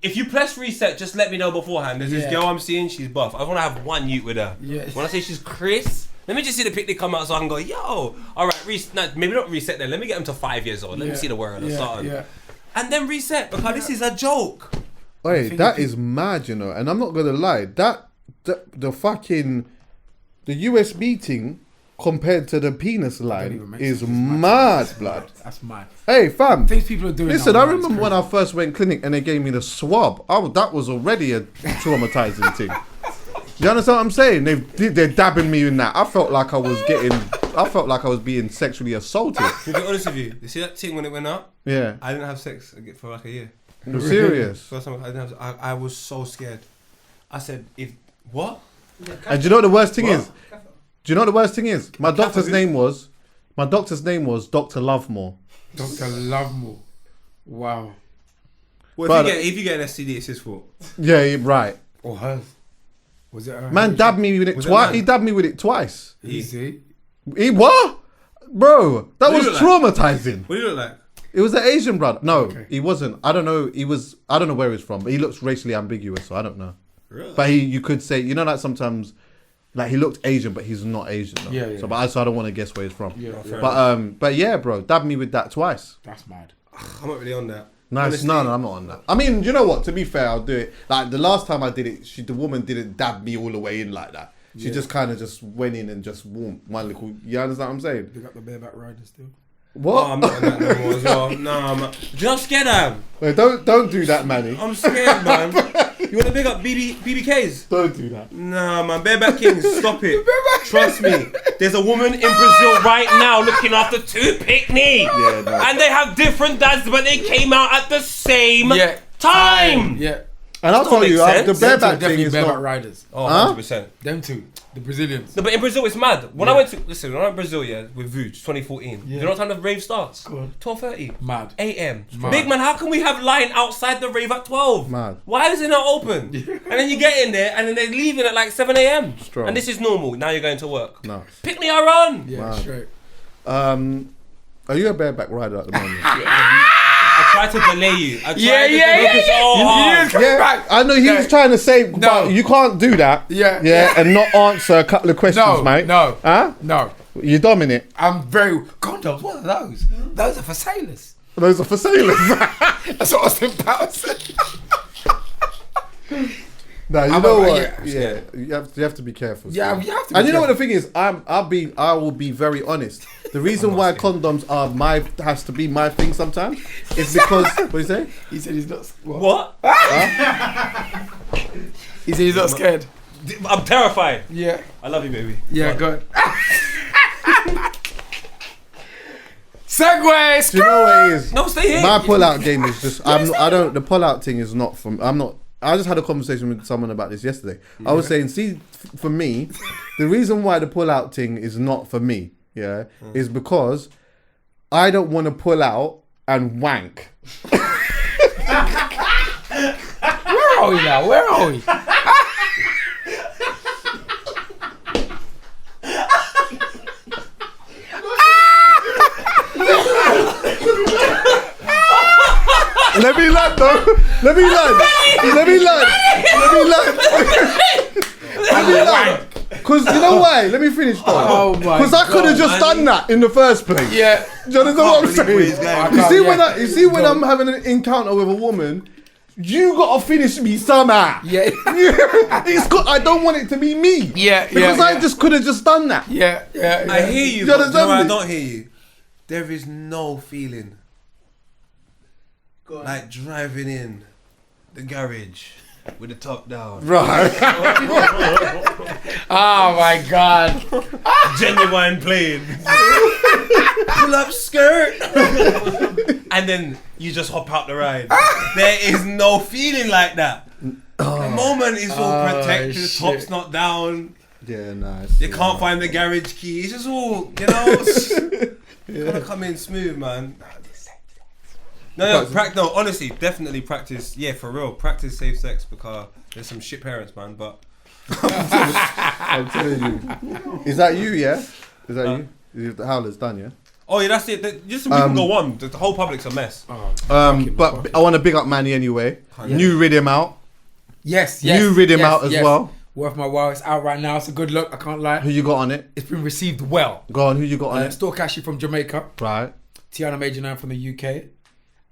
If you press reset, just let me know beforehand. There's this Yeah. girl I'm seeing, she's buff. I want to have one ute with her. Yeah. When I say she's Chris, let me just see the picnic come out so I can go, yo. All right, maybe not reset then. Let me get him to 5 years old. Let me see the world or something. Yeah. And then reset because this is a joke. Hey, that is mad, you know. And I'm not gonna lie, the fucking the USB thing compared to the penis line is mad, blood. That's mad. Hey, fam. Things people are doing. Listen, now, I man, it's remember when crazy. I first went clinic and they gave me the swab. That was already a traumatizing thing. You understand what I'm saying? They're dabbing me in that. I felt like I was being sexually assaulted. To be honest with you, you see that thing when it went up? Yeah. I didn't have sex for like a year. I'm serious. First time I didn't have. I was so scared. I said, "If what?" And do you know what the worst thing is? Do you know what the worst thing is? My doctor's name was Dr. Lovemore. Dr. Lovemore. Wow. Well, But- if you get an STD, it's his fault. Yeah, right. Or hers. Was it her? Man dabbed me with it Was it twice. man? He dabbed me with it twice. Easy. He what? Bro, that What was do you look traumatizing. What do you look like? It was an Asian brother. No, Okay. he wasn't. I don't know. I don't know where he's from, but he looks racially ambiguous, so I don't know. Really? But you could say, you know, like sometimes, like he looked Asian, but he's not Asian. Though. Yeah, yeah. So I don't want to guess where he's from. Yeah, fair But yeah, bro, dabbed me with that twice. That's mad. I'm not really on that. Nice. Honestly. No, I'm not on that. I mean, you know what? To be fair, I'll do it. Like the last time I did it, the woman didn't dab me all the way in like that. She just kind of just went in and just warmed one little. You understand what I'm saying? They got the bareback riders still. What? Oh, I'm not on that no more as well. No, man. Do you know how scared I am? Wait, don't do that, Manny. I'm scared, man. You want to big up BBKs? Don't do that. Nah, man. Bareback Kings, stop it. Trust me. There's a woman in Brazil right now looking after two picnic. Yeah, no. And they have different dads, but they came out at the same time. Yeah. And I'll Doesn't tell you, make the sense. bareback thing Definitely is bareback not. riders. Oh, Huh? 100%. Them two. The Brazilians. No, but in Brazil it's mad. When I went to when I went to Brazil, with Vuj 2014. You know what time the rave starts? Go on. 12:30. Mad. AM. Mad. Big man, how can we have line outside the rave at 12? Mad. Why is it not open? And then you get in there and then they're leaving at like 7 AM. Strong. And this is normal. Now you're going to work. No. Pick me or run. Yeah, Mad. straight. Are you a bareback rider at the moment? I tried to delay you. I tried Yeah, to yeah, delay yeah, you so yeah. hard. Come back. I know he was trying to say, but you can't do that. Yeah. and not answer a couple of questions, No, mate. no. Huh? No. You dominate. I'm very... Condoms, what are those? Those are for sailors. Those are for sailors. That's what Austin Powers said. No, you I'm know a- what? yeah. Yeah, you have to be careful. Yeah, still. you have to be And you know what the careful. thing is? I will be very honest. The reason why condoms has to be my thing sometimes is because what do you say? He said he's not... What? He said he's not scared. I'm terrified. Yeah. I love you, baby. Yeah, good. Segway! Do you know what it is? No, stay here. My pull-out game is just the pull-out thing is not from I just had a conversation with someone about this yesterday. I was saying, see, for me, the reason why the pull-out thing is not for me, is because I don't want to pull out and wank. Where are we now? Where are we? Let me land though. Let me land. Let me land. Let me land. Let me land. Because you know why? Let me finish though. Oh my Because I could have just done that in the first place. Yeah. Do you understand what I'm saying? You see when yeah. you see when I'm having an encounter with a woman, you gotta finish me somehow. Yeah. I don't want it to be me. Yeah, Because yeah, I yeah. just could have just done that. Yeah. I hear you, You but understand I me? don't hear you. There is no feeling Go on. like driving in the garage with the top down. Right. Oh my God. Genuine playing. Pull up skirt. And then you just hop out the ride. There is no feeling like that. The moment is all protected, the shit. top's not down. Yeah, nice. You can't find the garage key. It's just all, you know. Gotta come in smooth, man. No, honestly, definitely practice. Yeah, for real, practice safe sex because there's some shit parents, man. But I'm telling you. Is that you? Yeah. Is that you? The howler's done. Yeah. oh yeah, that's it. Just some people go on. The whole public's a mess. But I want to big up Manny anyway. Yeah. New rhythm out. Yes. New rhythm out as well. Worth my while. It's out right now. It's a good look. I can't lie. Who you got on it? It's been received well. Go on. Who you got on it? Storkashi from Jamaica. Right. Tiana Major 9 from the UK.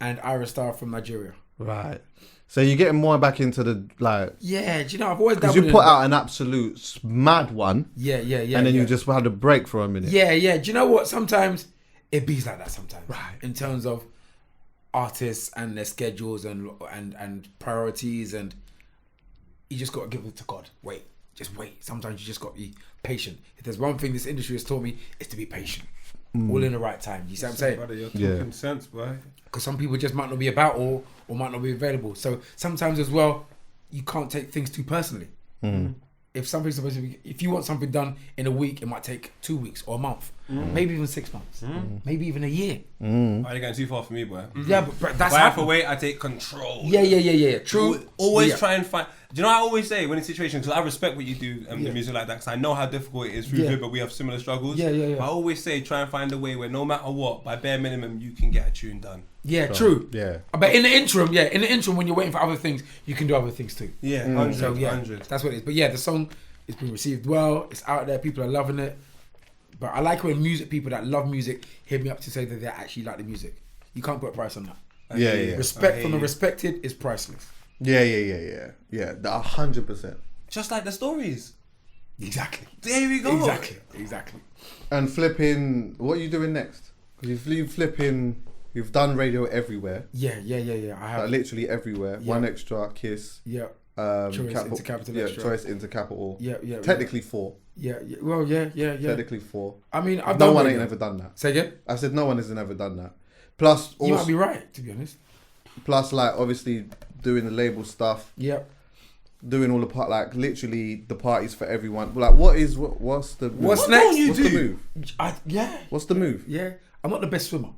And Ira Star from Nigeria. Right. So you're getting more back into the like. Yeah, do you know I've always Because dabbled you in put it. out an absolute mad one. Yeah. And then you just had a break for a minute. Yeah. Do you know what? Sometimes it bees like that. Sometimes, Right. In terms of artists and their schedules and priorities, and you just got to give it to God. Just wait. Sometimes you just got to be patient. If there's one thing this industry has taught me, it's to be patient. All in the right time. You see what I'm saying? Brother, you're talking sense, boy. Because some people just might not be about or might not be available. So sometimes as well, you can't take things too personally. If something's supposed to be, if you want something done in a week, it might take 2 weeks or a month, maybe even 6 months, maybe even a year. Oh, you're going too far for me, boy. Yeah, but that's If I have to happened. wait, I take control. Yeah. True. Always Yeah. try and find. Do you know what I always say when in situations? Because I respect what you do and the music like that. Because I know how difficult it is through Yeah. but we have similar struggles. Yeah. But I always say try and find a way where no matter what, by bare minimum, you can get a tune done. Yeah, true. Yeah. But in the interim, when you're waiting for other things, you can do other things too. Yeah, 100, So yeah, 100. that's what it is. But yeah, the song has been received well. It's out there. People are loving it. But I like when people that love music hit me up to say that they actually like the music. You can't put a price on that. Yeah. Respect from the respected is priceless. Yeah. 100%. Just like the stories. Exactly. There we go. Exactly. And flipping, what are you doing next? Because you've done radio everywhere. Yeah. I have. Like literally everywhere. Yeah. One Extra, Kiss. Yeah. Choice into Capital yeah, Extra. Choice into Capital. Yeah. Technically 4. Yeah. Well, yeah. Technically 4. I mean, I've No done one radio. ain't ever done that. Say again? I said no one has ever done that. Plus, You might also, be right, to be honest. plus like obviously doing the label stuff, Yeah. doing all the like literally the parties for everyone. Like, what's the move? What's next? What's the move? Yeah. What's the move? Yeah. I'm not the best swimmer.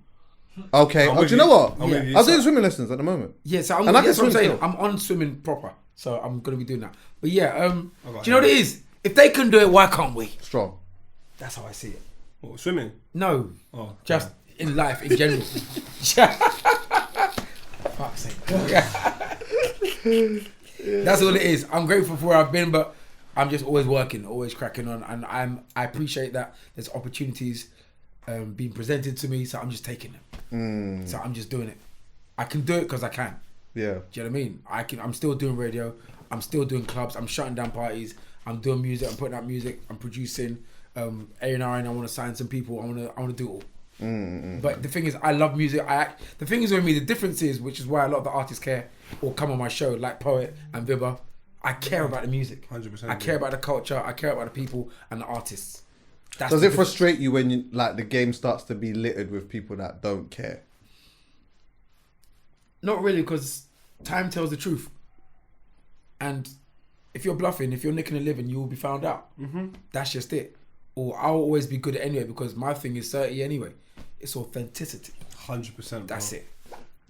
Okay. I'm Oh, with do you know you. what? I'm with you. I'm doing swimming lessons at the moment. Yeah, so And I can that's what I'm swim saying. still. I'm on swimming proper, so I'm gonna be doing that. But yeah, do got you know what it is? If they can do it, why can't we? Strong. That's how I see it. What, swimming? No, Oh, just in life in general. Fuck's sake. That's all it is. I'm grateful for where I've been, but I'm just always working, always cracking on, and I appreciate that there's opportunities being presented to me, so I'm just taking them. So I'm just doing it. I can do it because I can. Yeah. Do you know what I mean? I'm still doing radio. I'm still doing clubs. I'm shutting down parties. I'm doing music. I'm putting out music. I'm producing. A&R, and I want to sign some people. I want to do it all. But the thing is, I love music. The thing is with me, the difference is, which is why a lot of the artists care or come on my show, like Poet and Vibba. I care about the music. 100%. I care about the culture. I care about the people and the artists. That's Does the it difference. frustrate you when you like the game starts to be littered with people that don't care? Not really, because time tells the truth. And if you're bluffing, if you're nicking a living, you will be found out. That's just it. Or I'll always be good at it anyway, because my thing is 30 anyway. It's authenticity. 100%. That's it.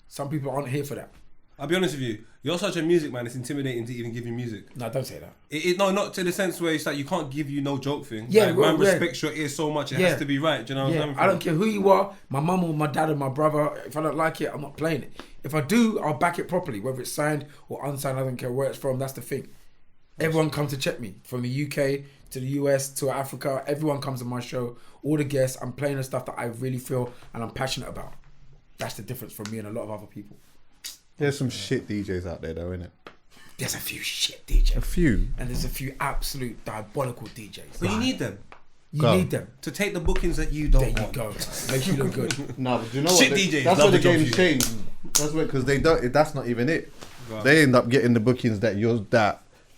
Some people aren't here for that. I'll be honest with you. You're such a music man. It's intimidating to even give you music. No, don't say that. No, not to the sense where it's like you can't give you no joke thing. Yeah, like, well, man yeah. respects your ear so much. It Yeah. has to be right. Do you know what I'm saying? I don't care who you are, my mum or my dad or my brother. If I don't like it, I'm not playing it. If I do, I'll back it properly, whether it's signed or unsigned. I don't care where it's from. That's the thing. Everyone comes to check me, from the UK to the US to Africa. Everyone comes to my show. All the guests, I'm playing the stuff that I really feel and I'm passionate about. That's the difference from me and a lot of other people. There's some shit DJs out there though, innit? There's a few shit DJs. A few. And there's a few absolute diabolical DJs. But you need them You Go. need them. to take the bookings that you don't There you want. go. Makes you look good. No, but do you know Shit what? DJs That's love where the the job game's for you. changed. That's where, because they don't. That's not even it. Right. They end up getting the bookings that need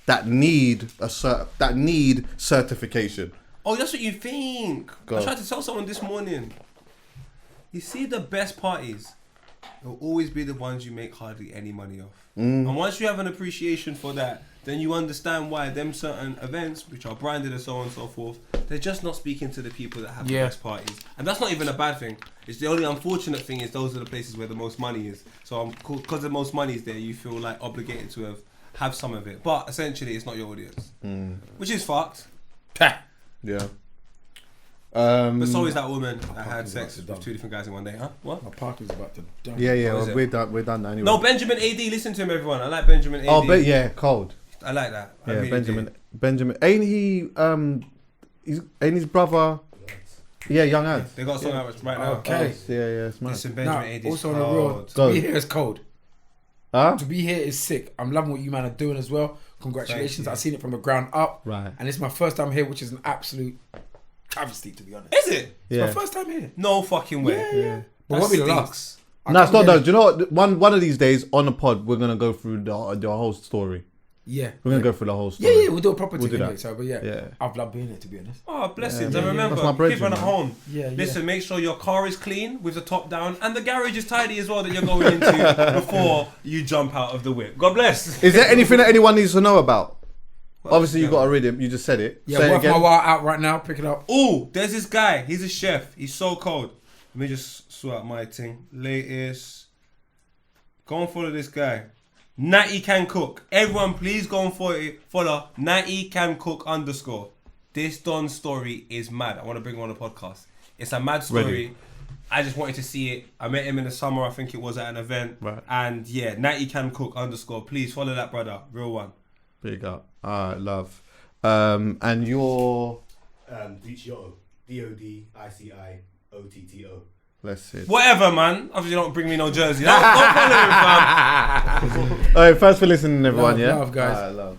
that need certification. Oh, that's what you think. Go. I tried to tell someone this morning. You see, the best parties will always be the ones you make hardly any money off. And once you have an appreciation for that, then you understand why them certain events, which are branded and so on and so forth, they're just not speaking to the people that have the best parties. And that's not even a bad thing. It's the only unfortunate thing is those are the places where the most money is. So because the most money is there, you feel like obligated to have some of it. But essentially, it's not your audience, which is fucked. Yeah. But so is that woman that had parking's sex about to with two different guys in one day, huh? What? My parking's about to die. Yeah, What is it? we're done. We're done now anyway. No, Benjamin AD. Listen to him, everyone. I like Benjamin AD. Oh, but yeah, cold. I like that. I Yeah, really Benjamin. do. Benjamin. Ain't he? Ain't his brother? Yeah, Young Ads. They got a song out right now. Okay. Yeah, it's mad. Listen, Now, Benjamin Aid is also on the real, cold. to Go. be here is cold. Huh? To be here is sick. I'm loving what you man are doing as well. Congratulations. Thank you. I've seen it from the ground up. Right. And it's my first time here, which is an absolute travesty, to be honest. Is it? It's Yeah. my first time here. No fucking way. Yeah. But That won't be the stinks. last. No, it's not. No. No, do you know what? One of these days on the pod, we're gonna go through the whole story. Yeah. We're gonna go through the whole story. Yeah, we'll do a proper We'll thing do anyway. that. So, but yeah, Yeah. I've loved being here, to be honest. Oh, blessings. Yeah, And yeah. remember, That's my keep brethren, it at man. home. Yeah, yeah. Listen, make sure your car is clean with the top down and the garage is tidy as well that you're going into before you jump out of the whip. God bless. Is there anything that anyone needs to know about? Obviously, you got a rhythm. You just said it. Yeah, Say it worth my again. while out right now. Pick it up. Oh, there's this guy. He's a chef. He's so cold. Let me just sort out my thing. Latest. Go and follow this guy. Natty Can Cook. Everyone, please go and follow Natty Can Cook _ This Don story is mad. I want to bring him on the podcast. It's a mad story. Ready. I just wanted to see it. I met him in the summer. I think it was at an event. Right. And yeah, Natty Can Cook _ Please follow that brother. Real one. Big up. Alright, love. And you're. Dicioto. DODICIOTTO. Let's see. Whatever, man. Obviously, don't bring me no jersey. Don't follow him, fam. Alright, thanks for listening, everyone. Love, yeah. love, guys. Alright, love.